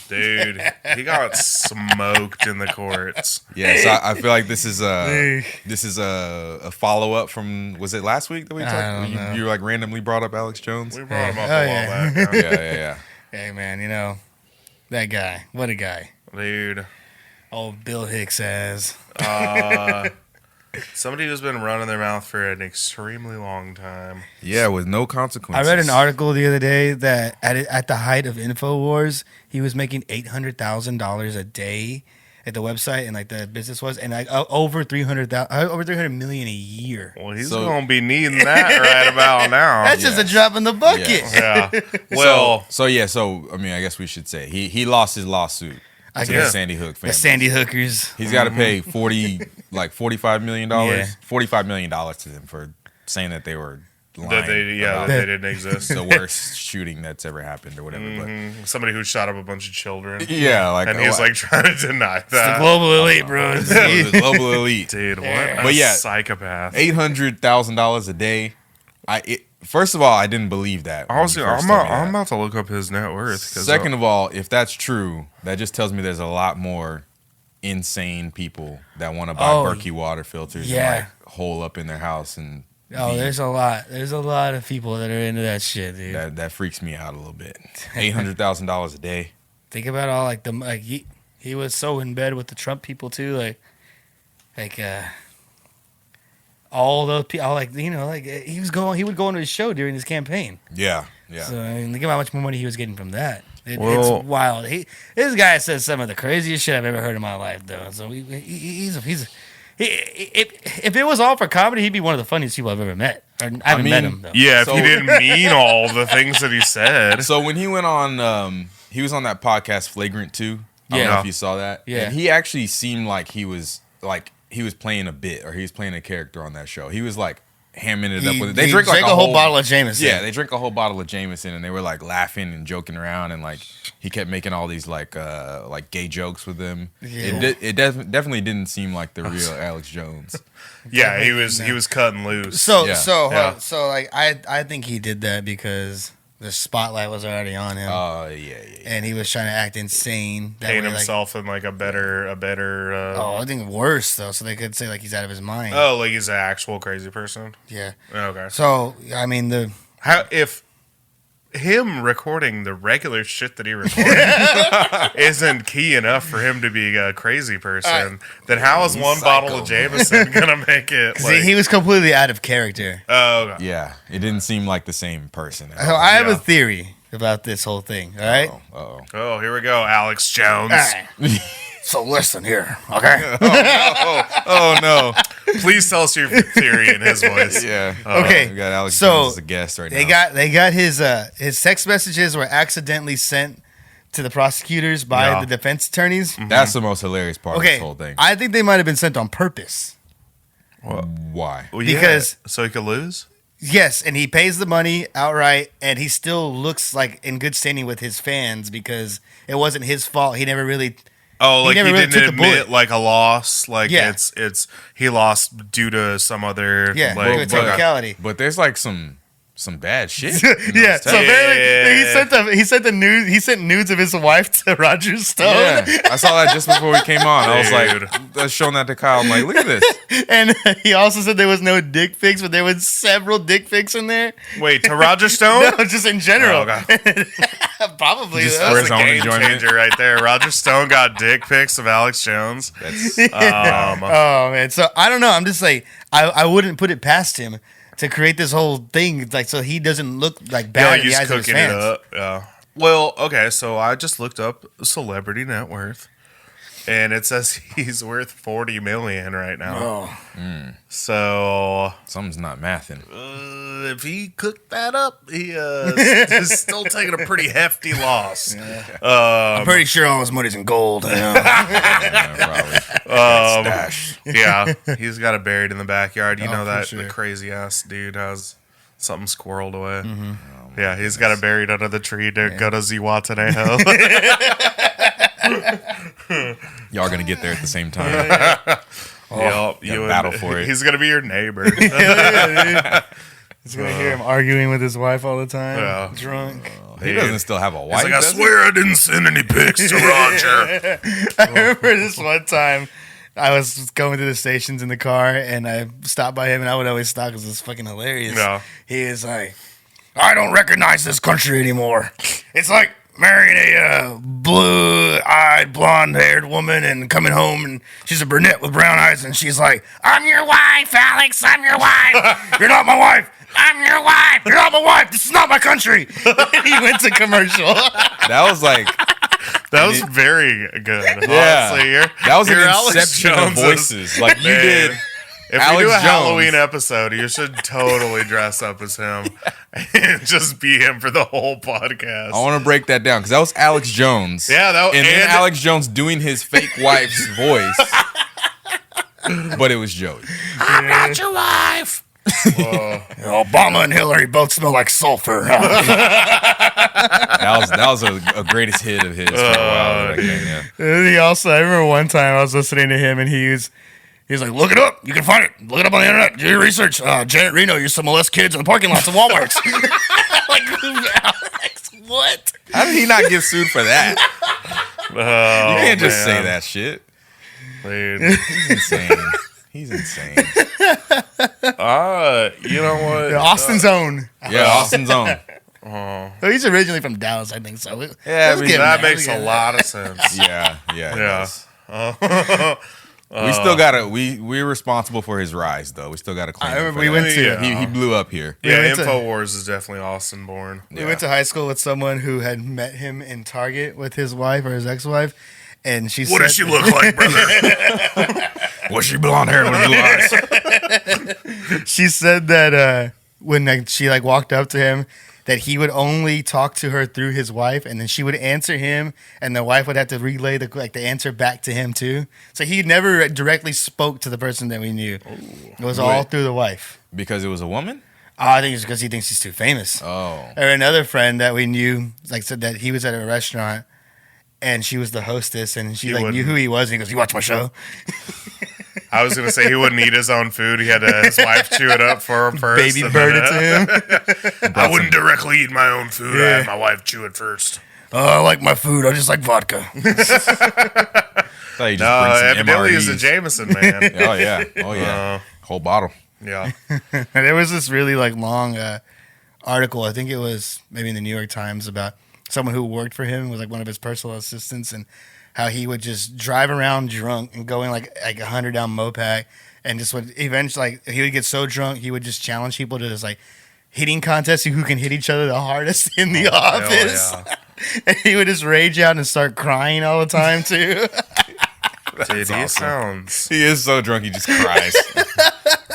Dude, he got smoked in the courts. Yeah, so I feel like this is a follow up from, was it last week that we talked? You like randomly brought up Alex Jones. We brought him up a while back. Yeah. Hey man, you know that guy. What a guy, Dude. old Bill Hicks ass. Somebody who's been running their mouth for an extremely long time. Yeah, with no I consequences. read an article the other day that at the height of InfoWars, he was making $800,000 a day at the website, and like the business was, and like over 300 million a year. Well, he's gonna be needing that right about now. That's just a drop in the bucket. Yeah. Well, So I mean, I guess we should say he lost his lawsuit to the guess. Sandy Hook family. The Sandy Hookers. He's got to pay $45 million, Yeah. $45 million to them for saying that they were lying. that they about they didn't exist. the worst shooting that's ever happened or whatever. Somebody who shot up a bunch of children. But yeah, like And he's like trying to deny The that. global elite, bro. the global elite. Dude, what a But yeah, psychopath. $800,000 a day. First of all, I didn't believe that. when Honestly, you first I'm told me that. about to look up his net worth. Second of all, if that's true, that just tells me there's a lot more insane people that want to buy Berkey water filters and like hole up in their house and there's a lot. There's a lot of people that are into that shit, dude. that freaks me out a little bit. $800,000 a day. Think about all he was so in bed with the Trump people too, all those people, he would go into his show during his campaign. Yeah. So I mean, think about how much more money he was getting from that. Well- It's wild. This guy says some of the craziest shit I've ever heard in my life, though. So if it was all for comedy, he'd be one of the funniest people I've ever met. I haven't met him though. Yeah, if So- he didn't mean all the things that he said. So when he went on, he was on that podcast Flagrant 2. I don't know Yeah. if you saw that. Yeah. And he actually seemed like he was playing a bit or he was playing a character on that show. He was like hamming it up with it. They drink like a whole bottle of Jameson. Yeah, they drink a whole bottle of Jameson and they were like laughing and joking around and like he kept making all these like gay jokes with them. Yeah. It definitely didn't seem like the real Alex Jones. Yeah, he was cutting loose. So Yeah. like I think he did that because the spotlight was already on him, Yeah. and he was trying to act insane. That paint way, himself in like a better I think worse though, so they could say like he's out of his mind. like he's an actual crazy person. Yeah. Okay. So I mean How if him recording the regular shit that he recorded isn't key enough for him to be a crazy person, then how is one bottle of Jameson gonna make it? see, he was completely out of character. Okay. Yeah, it didn't seem like the same person. At So all. I have Yeah. a theory about this whole thing. All right. Uh-oh. Oh, here we go, Alex Jones. So listen here, okay? Oh no. Please tell us your theory in his voice. Yeah. Okay, We got Alex so Jones as a guest right They now. got his text messages were accidentally sent to the prosecutors by Yeah. the defense attorneys. That's the most hilarious part of Okay, this whole thing. I think they might have been sent on purpose. Why? Well, Because- so he could lose. Yes, and he pays the money outright, and he still looks like in good standing with his fans because it wasn't his fault. He never really. Oh, like he never really didn't took the bullet. admit like a loss. Like Yeah. it's he lost due to some other Yeah, like due to technicality. But there's like some bad shit. Yeah, so Yeah. apparently he sent nudes of his wife to Roger Stone. Yeah, I saw that just before we came on. I was Dude. like, I was showing that to Kyle. I'm like, look at this. And he also said there was no dick pics, but there was several dick pics in there. Wait, to Roger Stone? No, just in general. Oh, okay. Probably. Just though. for That's his a own game enjoyment. changer right there. Roger Stone got dick pics of Alex Jones. That's Oh man, so I don't know. I'm just like I wouldn't put it past him to create this whole thing, like so he doesn't look like bad in the he's eyes of his cooking it fans. up. Yeah. Well, okay, so I just looked up celebrity net worth, and it says he's worth $40 million right now. Oh, So something's not mathing. if he cooked that up, he is still taking a pretty hefty loss. I'm pretty sure all his money's in gold. Yeah, probably. Stash. Yeah, he's got it buried in the backyard. You Oh, know for that sure. the crazy ass dude has something squirreled away. Yeah, he's got it buried under the tree to go to Ziwatanejo. Y'all gonna get there at the same time. Yep, gotta battle for it. He's gonna be your neighbor. He's gonna hear him arguing with his wife all the time. Yeah. Drunk. He doesn't still have a wife. He's like, I swear I didn't send any pics to Roger. I remember this one time I was going to the stations in the car and I stopped by him and I would always stop because it's fucking hilarious. Yeah. He is like, I don't recognize this country anymore. It's like marrying a blue-eyed, blonde-haired woman and coming home and she's a brunette with brown eyes and she's like, I'm your wife, Alex. I'm your wife. You're not my wife. I'm your wife. You're not my wife. This is not my country. He went to commercial. That was like, That was very good. Yeah. Honestly, that was an your Alex inception of Jones is- voices. Like you Man. did. If Alex we do a Jones. Halloween episode, you should totally dress up as him and just be him for the whole podcast. I want to break that down because that was Alex Jones. Yeah, and then Alex Jones doing his fake wife's voice, but it was Joey. I'm not your wife. Obama and Hillary both smell like sulfur. That was a greatest hit of his for a while. That game, yeah. He also, I remember one time I was listening to him and he was like, look it up. You can find it. Look it up on the internet. Do your research. Janet Reno used to molest kids in the parking lots of Walmarts. Like, Alex, what? How did he not get sued for that? You can't just say that shit. Dude. He's insane. He's insane. You know what? Austin's own. Yeah, Austin's own. Well, he's originally from Dallas, I think. So Yeah, I mean, That makes a lot of sense. Yeah. it Yeah. does. We still gotta. We're responsible for his rise, though. We still gotta claim. I remember him for we that. went to- He blew up here. Yeah, went to- InfoWars is definitely Austin born. We went to high school with someone who had met him in Target with his wife or his ex-wife. And she What said, does she look like, brother? Was she blonde hair with blue eyes? She said that when she walked up to him, that he would only talk to her through his wife, and then she would answer him, and the wife would have to relay the answer back to him too. So he never directly spoke to the person that we knew. It was all through the wife. Because it was a woman. I think it's because he thinks he's too famous. Oh, Or another friend that we knew said that he was at a restaurant. And she was the hostess, and she knew who he was. And he goes, "You watch my show?" I was gonna say he wouldn't eat his own food. He had his wife chew it up for him first. Baby bird it to him. I wouldn't directly eat my own food. I had my wife chew it first. Oh, I like my food. I just like vodka. thought you just bring some evidently he's a MREs. Jameson man. Oh yeah. Whole bottle. Yeah. And there was this really long article. I think it was maybe in the New York Times about someone who worked for him, was one of his personal assistants, and how he would just drive around drunk and going like 100 down Mopac, and just would eventually he would get so drunk he would just challenge people to this hitting contest, see who can hit each other the hardest in the office. Yeah. And he would just rage out and start crying all the time too. Dude, he sounds. He is so drunk he just cries.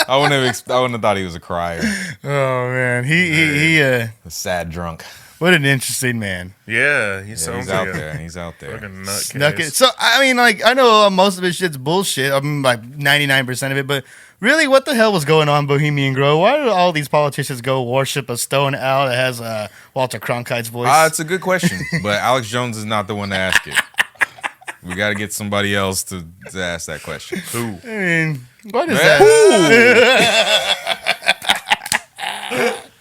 I wouldn't have thought he was a crier. Oh man, he A sad drunk. what an interesting man. Yeah, he Yeah, sounds he's like out a there. He's out there. fucking Snuck it. nutcase. So I mean, I know most of his shit's bullshit. I'm 99% of it, but really, what the hell was going on, Bohemian Grove? Why did all these politicians go worship a stone owl that has Walter Cronkite's voice? It's a good question, but Alex Jones is not the one to ask it. We got to get somebody else to ask that question. Who? I mean, what is Man. that?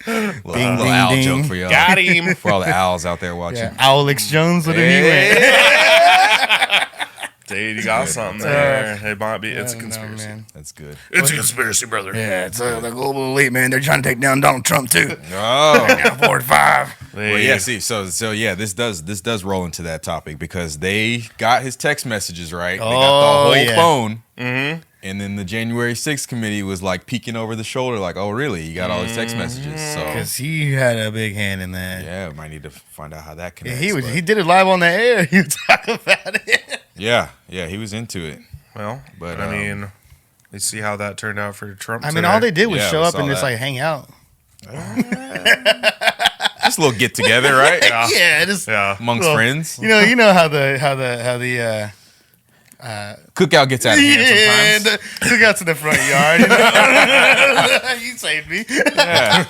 Little Ding, ding, owl ding. joke for y'all. Got him. For all the owls out there watching. Yeah, Alex Jones with a he went. Dude, you got something there. It might be. It's a I don't know, conspiracy. man. That's good. It's a conspiracy, brother. Yeah, it's the global elite, man. They're trying to take down Donald Trump too. Oh. 45. Well, yeah. See, so yeah, this does roll into that topic because they got his text messages right. They got the whole phone. Mm-hmm. And then the January 6th committee was peeking over the shoulder, oh, really? You got all his text messages. So Because he had a big hand in that. yeah, we might need to find out how that Yeah, connects. he did it live on the air. You talk about it. Yeah, he was into it. Well, But, but I mean, you see how that turned out for Trump. I mean, today. all they did was Yeah, show we up saw and just that. hang out. Just a little get together, right? Yeah, just Yeah. Amongst Well, friends. you know how the Cookout gets out of hand yeah, sometimes. who got to the front yard? You, know? You saved me. Yeah.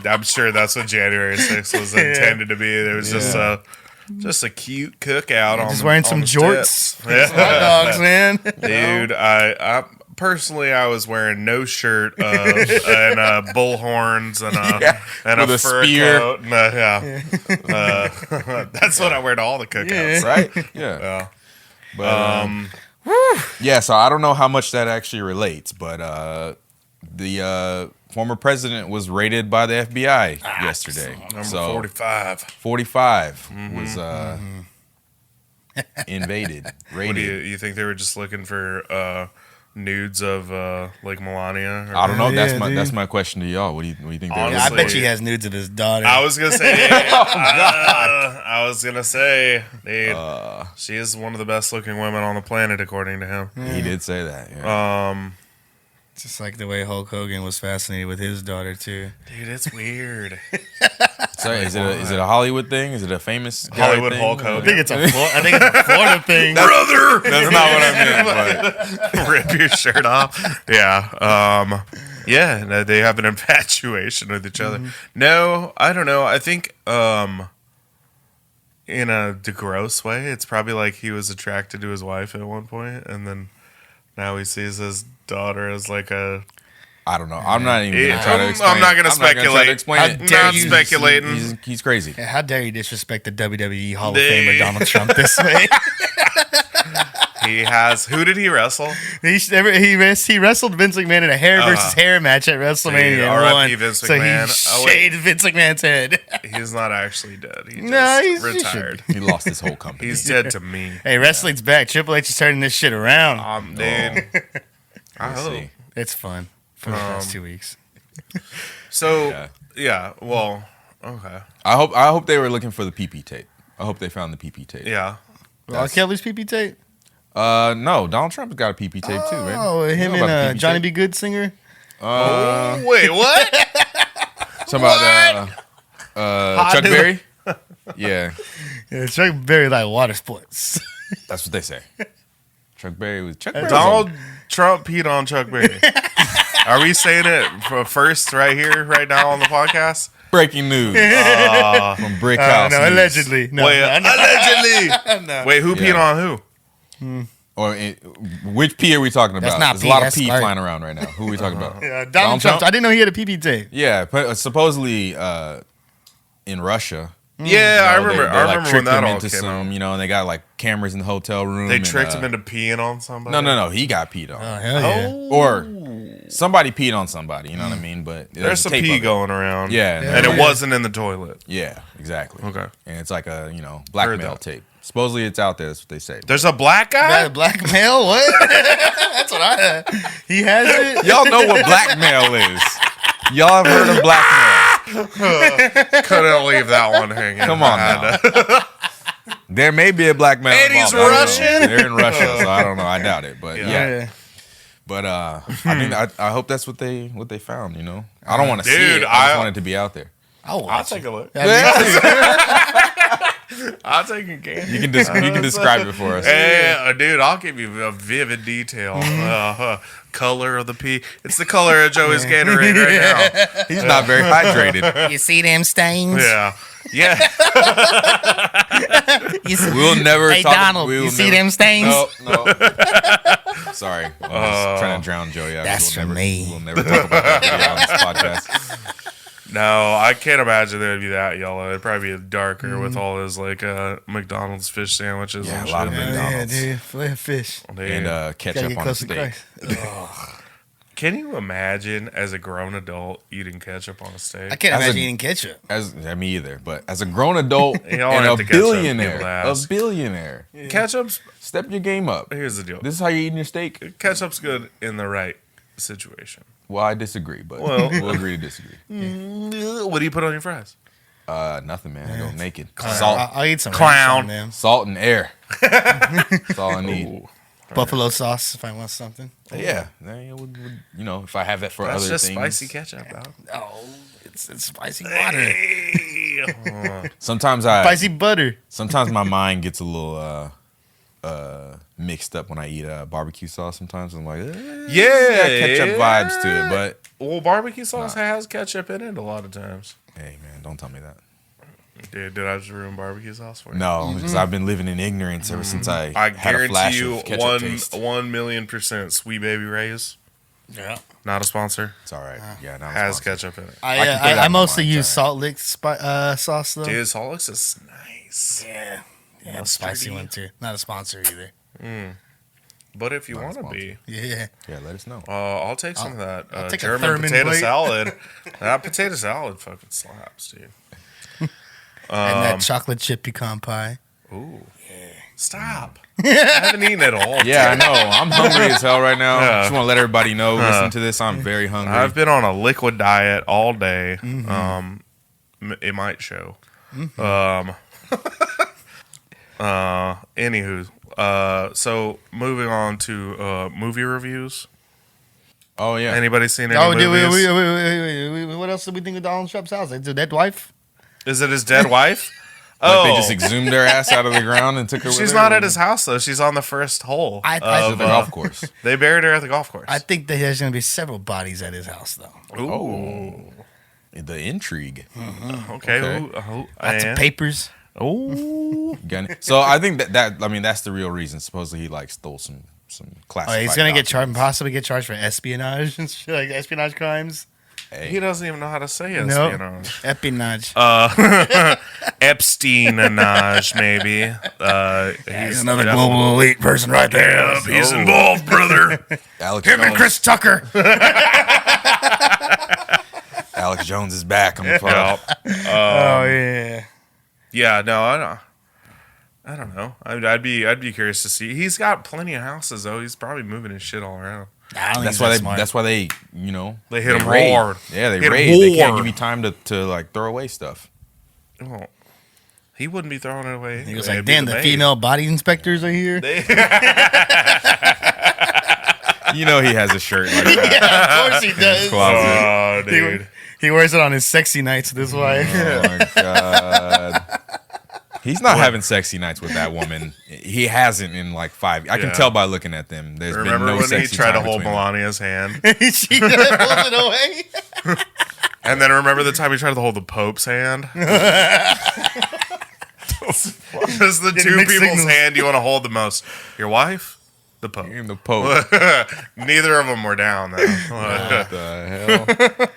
I'm sure that's what January 6th was intended to be. There was just a cute cookout on Just wearing some the jorts, steps. hot dogs, man. Dude, I personally, I was wearing no shirt and bull horns and With a a fur spear. coat. And, that's what I wear to all the cookouts. Right? Yeah. But yeah, so I don't know how much that actually relates, but the former president was raided by the FBI yesterday. Number so 45. 45 was invaded, What do raided. you think they were just looking for nudes of like Melania? Or I don't know. Yeah, That's my question to y'all. What do you think? They were Honestly, I looking bet for? he has nudes of his daughter. I was gonna say, I was gonna say, dude, she is one of the best looking women on the planet, according to him. He did say that. Yeah. Just like the way Hulk Hogan was fascinated with his daughter too. Dude, it's weird. So is it a Hollywood thing? Is it a famous guy Hollywood thing? Hulk I Hogan. think it's a Florida thing. Brother, That's not what I meant. But rip your shirt off. Yeah. Yeah. No, they have an infatuation with each other. No, I don't know. I think in a gross way, it's probably like he was attracted to his wife at one point, and then now he sees his daughter as like a. I don't know. I'm not even going to try to explain. I'm not going to I'm not gonna try speculate. to explain I'm it. not you- speculating. He's crazy. Yeah, how dare you disrespect the WWE Hall of They- Famer Donald Trump this way? He has. Who did he wrestle? he wrestled Vince McMahon in a hair versus hair match at WrestleMania. Dude, and R.I.P. won. Vince So McMahon. he Oh, wait. shaved Vince McMahon's head. He's not actually dead. He just No, he should retired. He lost his whole company. He's dead to me. Hey, wrestling's back. Triple H is turning this shit around. Dude. I We'll hope. see. It's fun for the past 2 weeks. So yeah. Well. Okay. I hope they were looking for the PP tape. I hope they found the PP tape. Yeah. R. Kelly's PP tape? No, Donald Trump's got a PP tape too, man. Oh, him You know about the and PP Johnny tape? B. Good singer? Wait. What? Something about Chuck knew Berry. Yeah, Yeah, it's very like water sports. that's what they say. Chuck Berry was Chuck Berry. Donald Trump peed on Chuck Berry. Are we saying it for first right here, right now on the podcast? Breaking news from Brickhause. No, News. allegedly. No, Wait, no, no. allegedly. No. Wait, who peed Yeah. on who? Or which P are we talking about? That's not There's P, a lot of that's P Spark. flying around right now. Who are we talking about? Donald Trump. I didn't know he had a PP tape. Yeah, but supposedly in Russia. Yeah, I remember. They, I like, remember when tricked that him all into came some, out. and they got like cameras in the hotel room. They and, tricked him into peeing on somebody. No. He got peed on. Oh, hell yeah. Or somebody peed on somebody. You know what I mean? But There's some tape pee of it. going around. Yeah, and Yeah. it wasn't in the toilet. Yeah, exactly. Okay. And it's like a blackmail that. tape. Supposedly it's out there. That's what they say. There's a black guy. That blackmail? What? That's what I had. He has it. Y'all know what blackmail is. Y'all have heard of blackmail. Couldn't leave that one hanging. Come on now. There may be a blackmail. And he's involved. I don't know. Russian? They're in Russia, so I don't know. I doubt it, but yeah. Yeah. But I mean, I hope that's what they found. I don't want to see Dude, it. I just I- want it to be out there. I'll take a look. I'll take a gander. You can describe it for us. Hey, dude, I'll give you a vivid detail. Color of the pee. It's the color of Joey's Gatorade right He's not very hydrated. You see them stains? now. Yeah. You see, We'll never hey, talk. Donald, we will you see never- them stains? No. Sorry, I was trying to drown Joey out. That's We'll for never, me. We'll never talk about that on this podcast. No, I can't imagine it would be that yellow. It'd probably be darker with all his like McDonald's fish sandwiches. Yeah, and a lot of shit. McDonald's. Yeah, dude. Filet of fish. Dude. And Gotta ketchup get on the close to steak. Christ. Can you imagine as a grown adult eating ketchup on a steak? I can't As imagine a- eating ketchup. Me either. But as a grown adult Y'all and have a to catch up, billionaire, people a ask. billionaire, Ketchup's. step your game up. Here's the deal. This is how you're eating your steak. Ketchup's good in the right situation. Well, I disagree, but Well- we'll agree to disagree. What do you put on your fries? Nothing, man. I go naked. Salt, I'll eat some Clown. ranch on them. salt and air. That's all I need. Buffalo sauce if I want something. Yeah, if I have that for That's other just things. spicy ketchup, dog. Oh, it's spicy water. Sometimes Spicy butter. Sometimes my mind gets a little mixed up when I eat barbecue sauce. Sometimes I'm like, Yeah, ketchup vibes to it. But Well, barbecue sauce has ketchup in it a lot of times. hey, man, don't tell me that. Dude, did I just ruin barbecue sauce for you? No, because I've been living in ignorance ever since I had a guarantee flash you of ketchup taste. 1,000,000% Sweet Baby Ray's. Yeah. Not a sponsor. It's all right. Yeah, now Has ketchup in it. I can put it I out in mostly mine, use it's all Salt Lick sauce though. Dude, Salt Licks is nice. Yeah, Mustardy. spicy one too. Not a sponsor either. But if you Not a want to sponsor. be, Yeah. Yeah, let us know. I'll take some of that I'll take a German Thurman potato plate. salad. That potato salad fucking slaps, dude. And that chocolate chip pecan pie. Ooh. Stop. I haven't eaten it all. Yeah, I know. I'm hungry as hell right now. Yeah. Just want to let everybody know. Listen to this. I'm very hungry. I've been on a liquid diet all day. It might show. Anywho, so moving on to movie reviews. Oh yeah. Anybody seen any Oh, movies? wait. What else did we think of Donald Trump's house? Is it dead wife? Is it his dead wife? Like they just exhumed their ass out of the ground and took her with She's her? not at his house though. She's on the first hole. I- She's at of, the golf course. They buried her at the golf course. I think that there's going to be several bodies at his house though. Ooh. The intrigue. Okay. Okay. Lots of papers. Oh. So I think that I mean that's the real reason. Supposedly he like stole some classified. Oh, he's going to get documents. possibly get charged for espionage and shit, like espionage crimes. Hey. He doesn't even know how to say it. No, Espionage. espionage. Epsteinage, maybe. He's another definitely- global elite person right there. Yep, he's involved, brother. Alex Him and Jones. Chris Tucker. Alex Jones is back on the pod. Yeah. Oh yeah. Yeah, no, I don't know. I'd be curious to see. He's got plenty of houses though. He's probably moving his shit all around. I don't That's think why they. smart. That's why they. You know. They hit him raid. hard. Yeah, they Hit him raid. They can't hard. give you time to like throw away stuff. Well, he wouldn't be throwing it away. He was It'd like, be damn, the maid. female body inspectors are here. You know he has a shirt like that. Of course he does. Closet. Oh, dude. He wears it on his sexy nights with his wife. Oh my god. He's not having sexy nights with that woman. He hasn't in like 5. I can Yeah. tell by looking at them. There's Remember been no when he sexy tried to time hold between them. Melania's hand? She pulls it away. And then remember the time he tried to hold the Pope's hand? Just the two mixed people's signals. hand you want to hold the most. Your wife? The Pope. And the Pope. Neither of them were down, though. What the hell?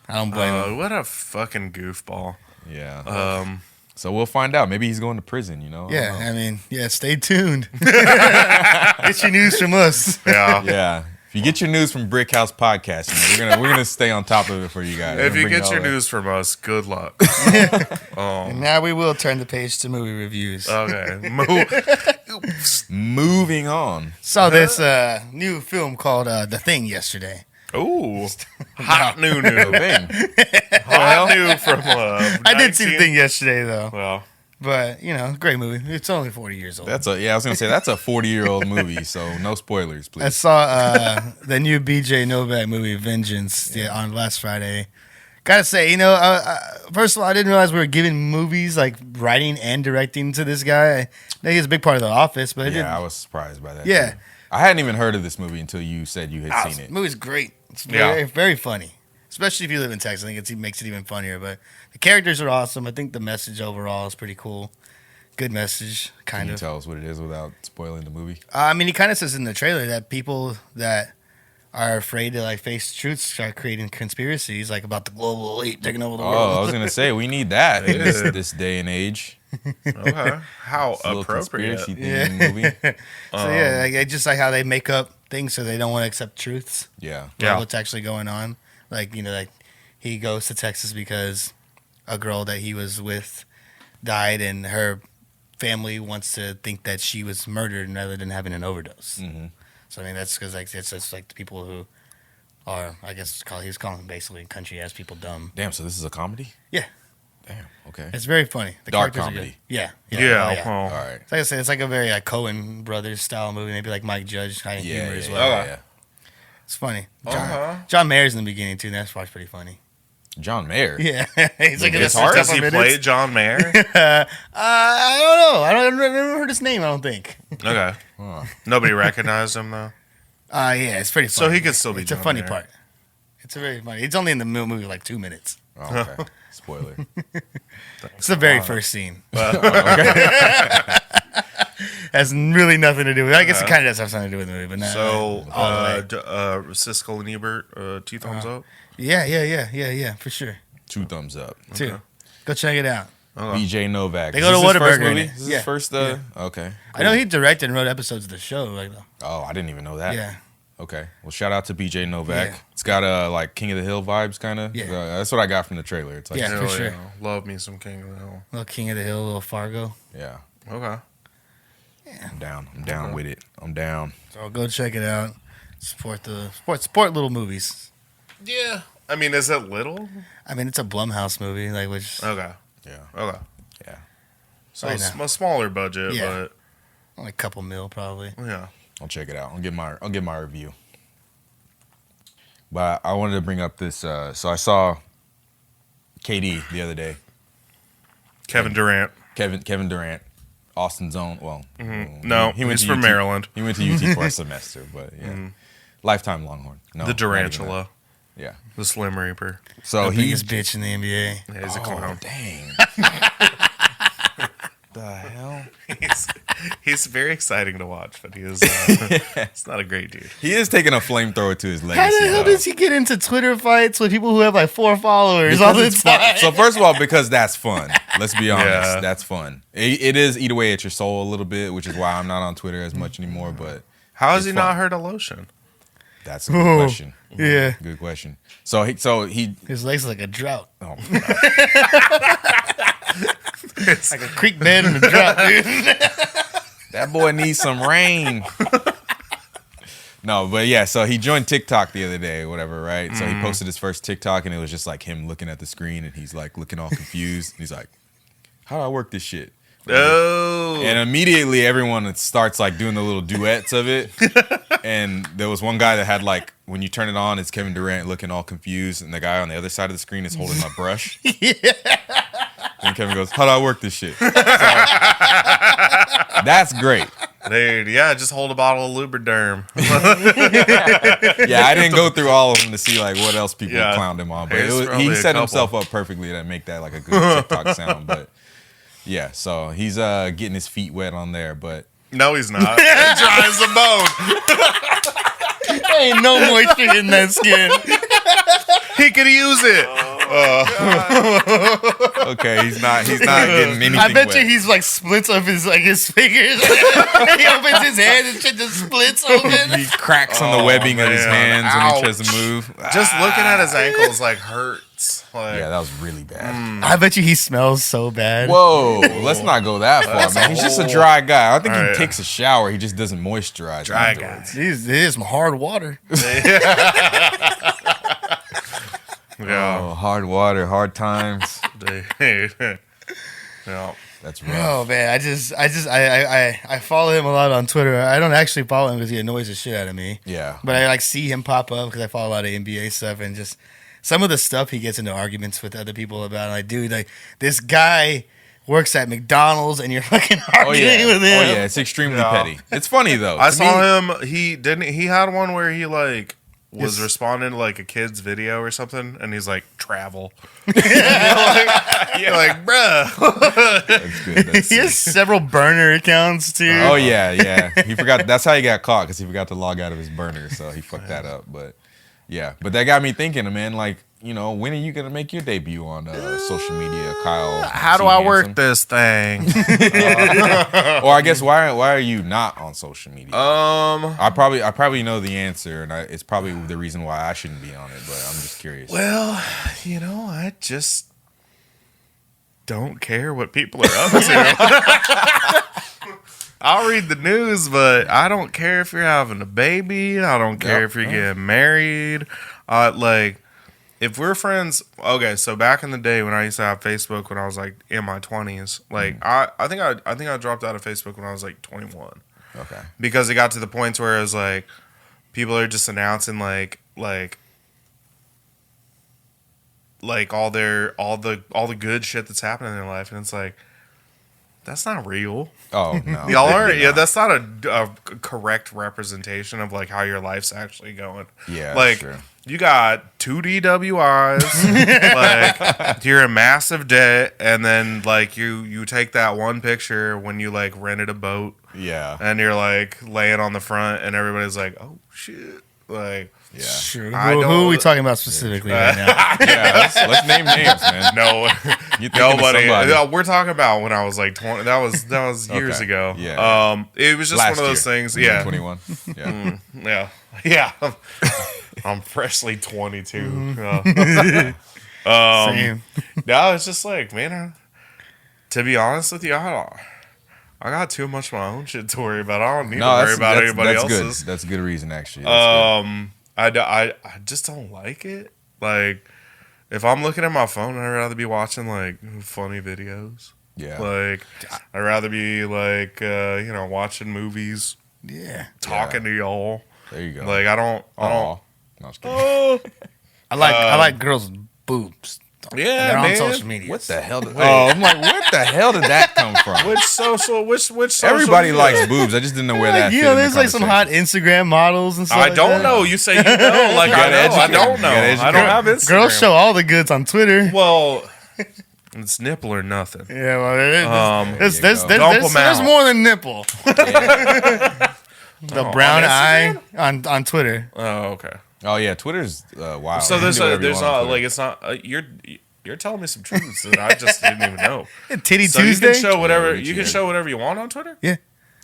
I don't blame him. What a fucking goofball. Yeah. So we'll find out. Maybe he's going to prison, you know? I don't Yeah, know. I mean, yeah, stay tuned. Get your news from us. Yeah. Yeah. If you get your news from Brickhause Podcast, you know, we're gonna stay on top of it for you guys. If We're you gonna get bring your all that. news from us, good luck. And now we will turn the page to movie reviews. Okay. Moving on. Saw this new film called The Thing yesterday. Ooh. Hot new. Bang. Hot new from I did see The Thing yesterday, though. Well, But, you know, great movie. It's only 40 years old. I was gonna say that's a 40-year-old movie, so no spoilers, I please. saw the new BJ Novak movie, Vengeance, on last Friday. Gotta say, you know, first of all, I didn't realize we were giving movies, like, writing and directing to this guy. I think he's a big part of The Office, but it Yeah, I didn't. was surprised by that. Yeah. too. I hadn't even heard of this movie until you said you had seen The it. movie's great. It's very, very funny. Especially if you live in Texas. I think it makes it even funnier. But the characters are awesome. I think the message overall is pretty cool. Good message, Can kind you of. tell us what it is without spoiling the movie? I mean, he kind of says in the trailer that people that are afraid to like face truths start creating conspiracies, like about the global elite taking over the Oh, I world. was gonna say we need that in this day and age. okay. How It's a little appropriate. conspiracy themed movie. So yeah, like, just like how they make up things so they don't want to accept truths. Yeah. Yeah. What's actually going on? Like, you know, like he goes to Texas because a girl that he was with died, and her family wants to think that she was murdered rather than having an overdose. Mhm. So I mean, that's because like it's just like the people who are, I guess, he's calling basically country ass people dumb. Damn. So this is a comedy? Yeah. Damn. Okay. It's very funny. The Dark characters are comedy. good. Yeah. Yeah. Oh, yeah. Well, All right. Like I said, it's like a very like Coen Brothers style movie, maybe like Mike Judge kind of Yeah. humor as Yeah. well. Yeah, yeah. It's funny. Uh-huh. John Mayer's in the beginning too. And that's probably pretty funny. John Mayer. Yeah, he's like in It's the hard. does he play John Mayer? I don't know. I've never heard his name. I don't think. Okay. Huh. Nobody recognized him though. Yeah, it's pretty So funny. he could still be It's a John funny Mayer. part. It's a very funny. It's only in the movie like 2 minutes. Oh, okay. Spoiler. It's the very first scene. Okay. Has really nothing to do with it. I guess it kind of does have something to do with the movie, but not So, all the way. Siskel and Ebert, 2 thumbs up. Yeah, for sure. 2 thumbs up. Two. Go check it out. BJ Novak. They go to Is this his first Whataburger in movie? it. Is this Yeah. his first? Yeah. Okay. I know he directed and wrote episodes of the show. Like, Oh, I didn't even know that. yeah. Okay. Well, shout out to BJ Novak. Yeah. It's got like King of the Hill vibes, kind of. Yeah. That's what I got from the trailer. It's like, Yeah. for sure. Love me some King of the Hill. Little King of the Hill, little Fargo. yeah. Okay. I'm down. I'm down with it. I'm down. So go check it out. Support little movies. Yeah. I mean, is it little? I mean, it's a Blumhouse movie, like which Okay. Yeah. Okay. Yeah. So I it's know. a smaller budget, Yeah. only a couple mil probably. but yeah. I'll check it out. I'll give my review. But I wanted to bring up this. So I saw KD the other day. Kevin Durant. Kevin Durant, Austin's own. Well, No, he went he's to from UT. Maryland. He went to UT for a semester, but yeah, lifetime Longhorn. No, The not even Durantula. that. Yeah. The Slim Reaper. So The he's biggest bitch in the NBA. Yeah, he's a clown. Dang. The hell. He's very exciting to watch, but he is it's not a great dude. He is taking a flamethrower to his How legacy. the hell though. does he get into Twitter fights with people who have like 4 followers all Because the it's fun. time? So first of all, because that's fun. Let's be honest, Yeah. that's fun. It is eat away at your soul a little bit, which is why I'm not on Twitter as much anymore. But How has It's he fun. not heard of lotion? that's a good question. Yeah, Good question. So he his legs like a drought, oh, like a creek bed in a drought, dude. that boy needs some rain. No, but yeah, so he joined TikTok the other day or whatever, right? So he posted his first TikTok and it was just like him looking at the screen and he's like looking all confused. He's like, how do I work this shit? Oh. And immediately everyone starts like doing the little duets of it. And there was one guy that had like, when you turn it on, it's Kevin Durant looking all confused. And the guy on the other side of the screen is holding a brush. And Kevin goes, how do I work this shit? So, that's great. Dude, yeah, just hold a bottle of Lubriderm. Yeah, I didn't go through all of them to see like what else people Yeah. clowned him on. But There's he probably a set couple. himself up perfectly to make that like a good TikTok sound. But yeah, so he's getting his feet wet on there. But No, he's not. Dry as a bone. Ain't no moisture in that skin. He could use it. okay, he's not getting anything I bet wet. you he's like splits of his fingers. He opens his hand and shit just splits open. He cracks on the webbing of his man. hands when he tries Ouch. to move. Just looking at his ankles like hurts. Like, Yeah, that was really bad. I bet you he smells so bad. Whoa, let's not go that far, man. He's just a dry guy. I don't think he Alright. takes a shower. He just doesn't moisturize. Dry afterwards. This is some hard water. yeah. Oh, hard water, hard times. Yeah. That's rough. Oh man, I follow him a lot on Twitter. I don't actually follow him because he annoys the shit out of me. Yeah. But I like see him pop up because I follow a lot of NBA stuff and just some of the stuff he gets into arguments with other people about. Like, dude, like this guy works at McDonald's and you're fucking arguing with him. Oh yeah, it's extremely Yeah. petty. It's funny though. I To saw me- him. He had one where he like was Yes. responding to like a kid's video or something, and he's like travel. You're like, bruh. That's good. That's He has sick. several burner accounts too. Oh yeah. He forgot. That's how he got caught because he forgot to log out of his burner, so he fucked that up. But yeah, but that got me thinking, man. Like, you know, when are you gonna make your debut on social media, Kyle? How do C. I work Hansen? this thing? Or I guess why are you not on social media? Um. I probably know the answer, and it's probably the reason why I shouldn't be on it. But I'm just curious. Well, you know, I just don't care what people are up to. I'll read the news, but I don't care if you're having a baby. I don't care Yep. if you're getting married. Like, if we're friends, okay. So back in the day when I used to have Facebook when I was like in my 20s, like I think I dropped out of Facebook when I was like 21 Okay. because it got to the point where it was like people are just announcing like all the good shit that's happening in their life, and it's like, that's not real. Oh no, Y'all are, yeah, that's not a correct representation of like how your life's actually going. Yeah, like sure. you got 2 DWIs, like you're in massive debt, and then like you take that one picture when you like rented a boat, Yeah, and you're like laying on the front, and everybody's like, oh shit, like. yeah. Sure. I Who don't- are we talking about specifically right now? Yeah, let's name names, man. No, You thinking of nobody. somebody. No, we're talking about when I was like 20. That was years Okay. ago. Yeah. It was just Last one of those year. things. Yeah, 21. Yeah. yeah. I'm freshly 22. Same. No, it's just like, man. To be honest with you, I got too much of my own shit to worry about. I don't need to worry about anybody else's. Good. That's a good reason, actually. That's good. I just don't like it. Like, if I'm looking at my phone, I'd rather be watching like funny videos. Yeah. Like, I'd rather be like, watching movies, Yeah. talking to y'all. There you go. Like, I don't. Aw. No, I was kidding. I like girls with boobs. Yeah, They're on man. social media. What the hell? I'm like, what the hell did that come from? Which social? Everybody media? likes boobs. I just didn't know where that. You fit know, in the there's like some hot conversation. Instagram models and stuff. I like don't that. know. You say you know. Like, You I gotta know. I educate don't me. know. You gotta I educate don't have Instagram. Girls show all the goods on Twitter. Well, it's nipple or nothing. Yeah, well, there's There you go. Dump 'em there's out. more than nipple. The brown on eye on Twitter. Oh, okay. Oh yeah, Twitter's wild. So You can there's do whatever you there's want on not Twitter. like it's not you're telling me some truths that I just didn't even know. Titty So Tuesday. you can show whatever Yeah, you can show whatever you want on Twitter. Yeah.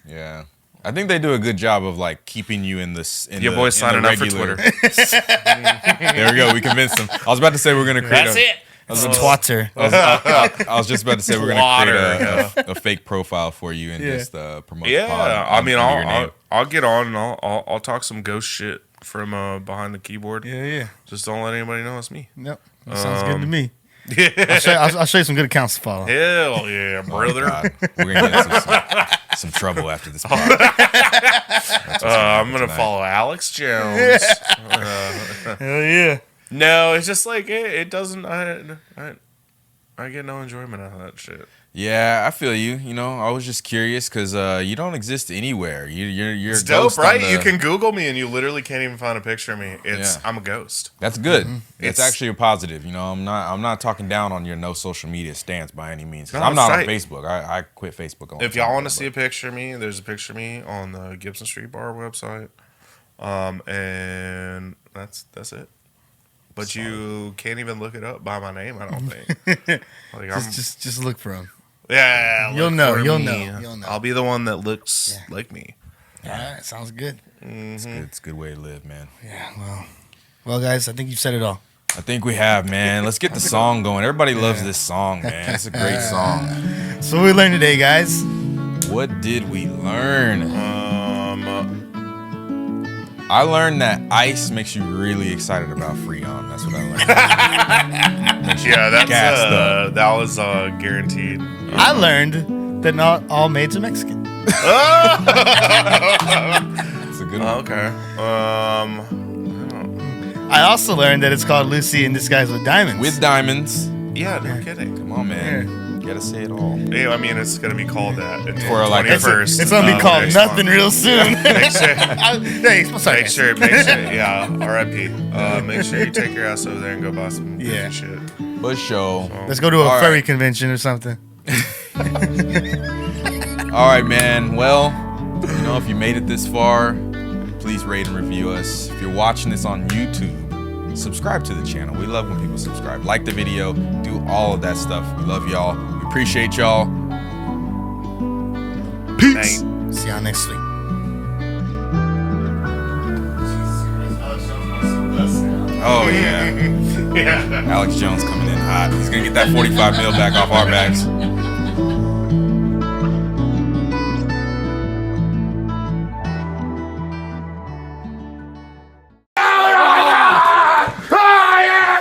Yeah. I think they do a good job of like keeping you in this. Your boy's signing up for Twitter. There we go. We convinced them. I was about to say we're gonna create. I was, Twatter. I was just about to say we're gonna create a fake profile for you and Yeah. just promote. the pod Yeah, I mean, under your name. I'll get on and I'll talk some ghost shit from behind the keyboard. Yeah. Just don't let anybody know it's me. Yep. That sounds good to me. Yeah, I'll show you some good accounts to follow. hell yeah, brother. God. We're gonna get into some trouble after this. Pod. I'm gonna follow Alex Jones. Hell yeah. No, it's just like it doesn't. I get no enjoyment out of that shit. Yeah, I feel you. You know, I was just curious because you don't exist anywhere. You're It's a dope, ghost on right? the- You can Google me and you literally can't even find a picture of me. Yeah. I'm a ghost. That's good. It's- It's actually a positive. You know, I'm not talking down on your no social media stance by any means. 'Cause No, I'm not on it's tight. Facebook. I quit Facebook. a long If y'all time want to ago, see a picture of me, there's a picture of me on the Gibson Street Bar website, and that's it. But you can't even look it up by my name. I don't think. Like I'm, Just look for him. yeah, You'll look know, for you'll me. know, you'll know. I'll be the one that looks like me. All right. Sounds good. it's good. It's a good way to live, man. Yeah. Well, guys, I think you've said it all. I think we have, man. Let's get the song going. Everybody loves this song, man. It's a great song. So what we learned today, guys. What did we learn? I learned that ice makes you really excited about Freon. That's what I learned. Yeah, that's gassed up. that was guaranteed. I learned that not all maids are Mexican. It's a good one. Okay. I also learned that it's called Lucy in Disguise with Diamonds. With diamonds. Yeah, no kidding. Come on, man. You gotta say it all. Yeah, I mean, it's gonna be called that until For like a- 21st. it's gonna be called next nothing month. real soon. Make sure, Hey, sorry. make sure, yeah. R.I.P. Make sure you take your ass over there and go buy some Yeah. shit. For sure. Let's go to a All furry right. convention or something. All right, man. Well, you know, if you made it this far, please rate and review us. If you're watching this on YouTube, subscribe to the channel. We love when people subscribe. Like the video. Do all of that stuff. We love y'all. We appreciate y'all. Peace. Night. See y'all next week. Oh, yeah. Yeah. Alex Jones coming in hot. He's going to get that 45 mil back off our backs.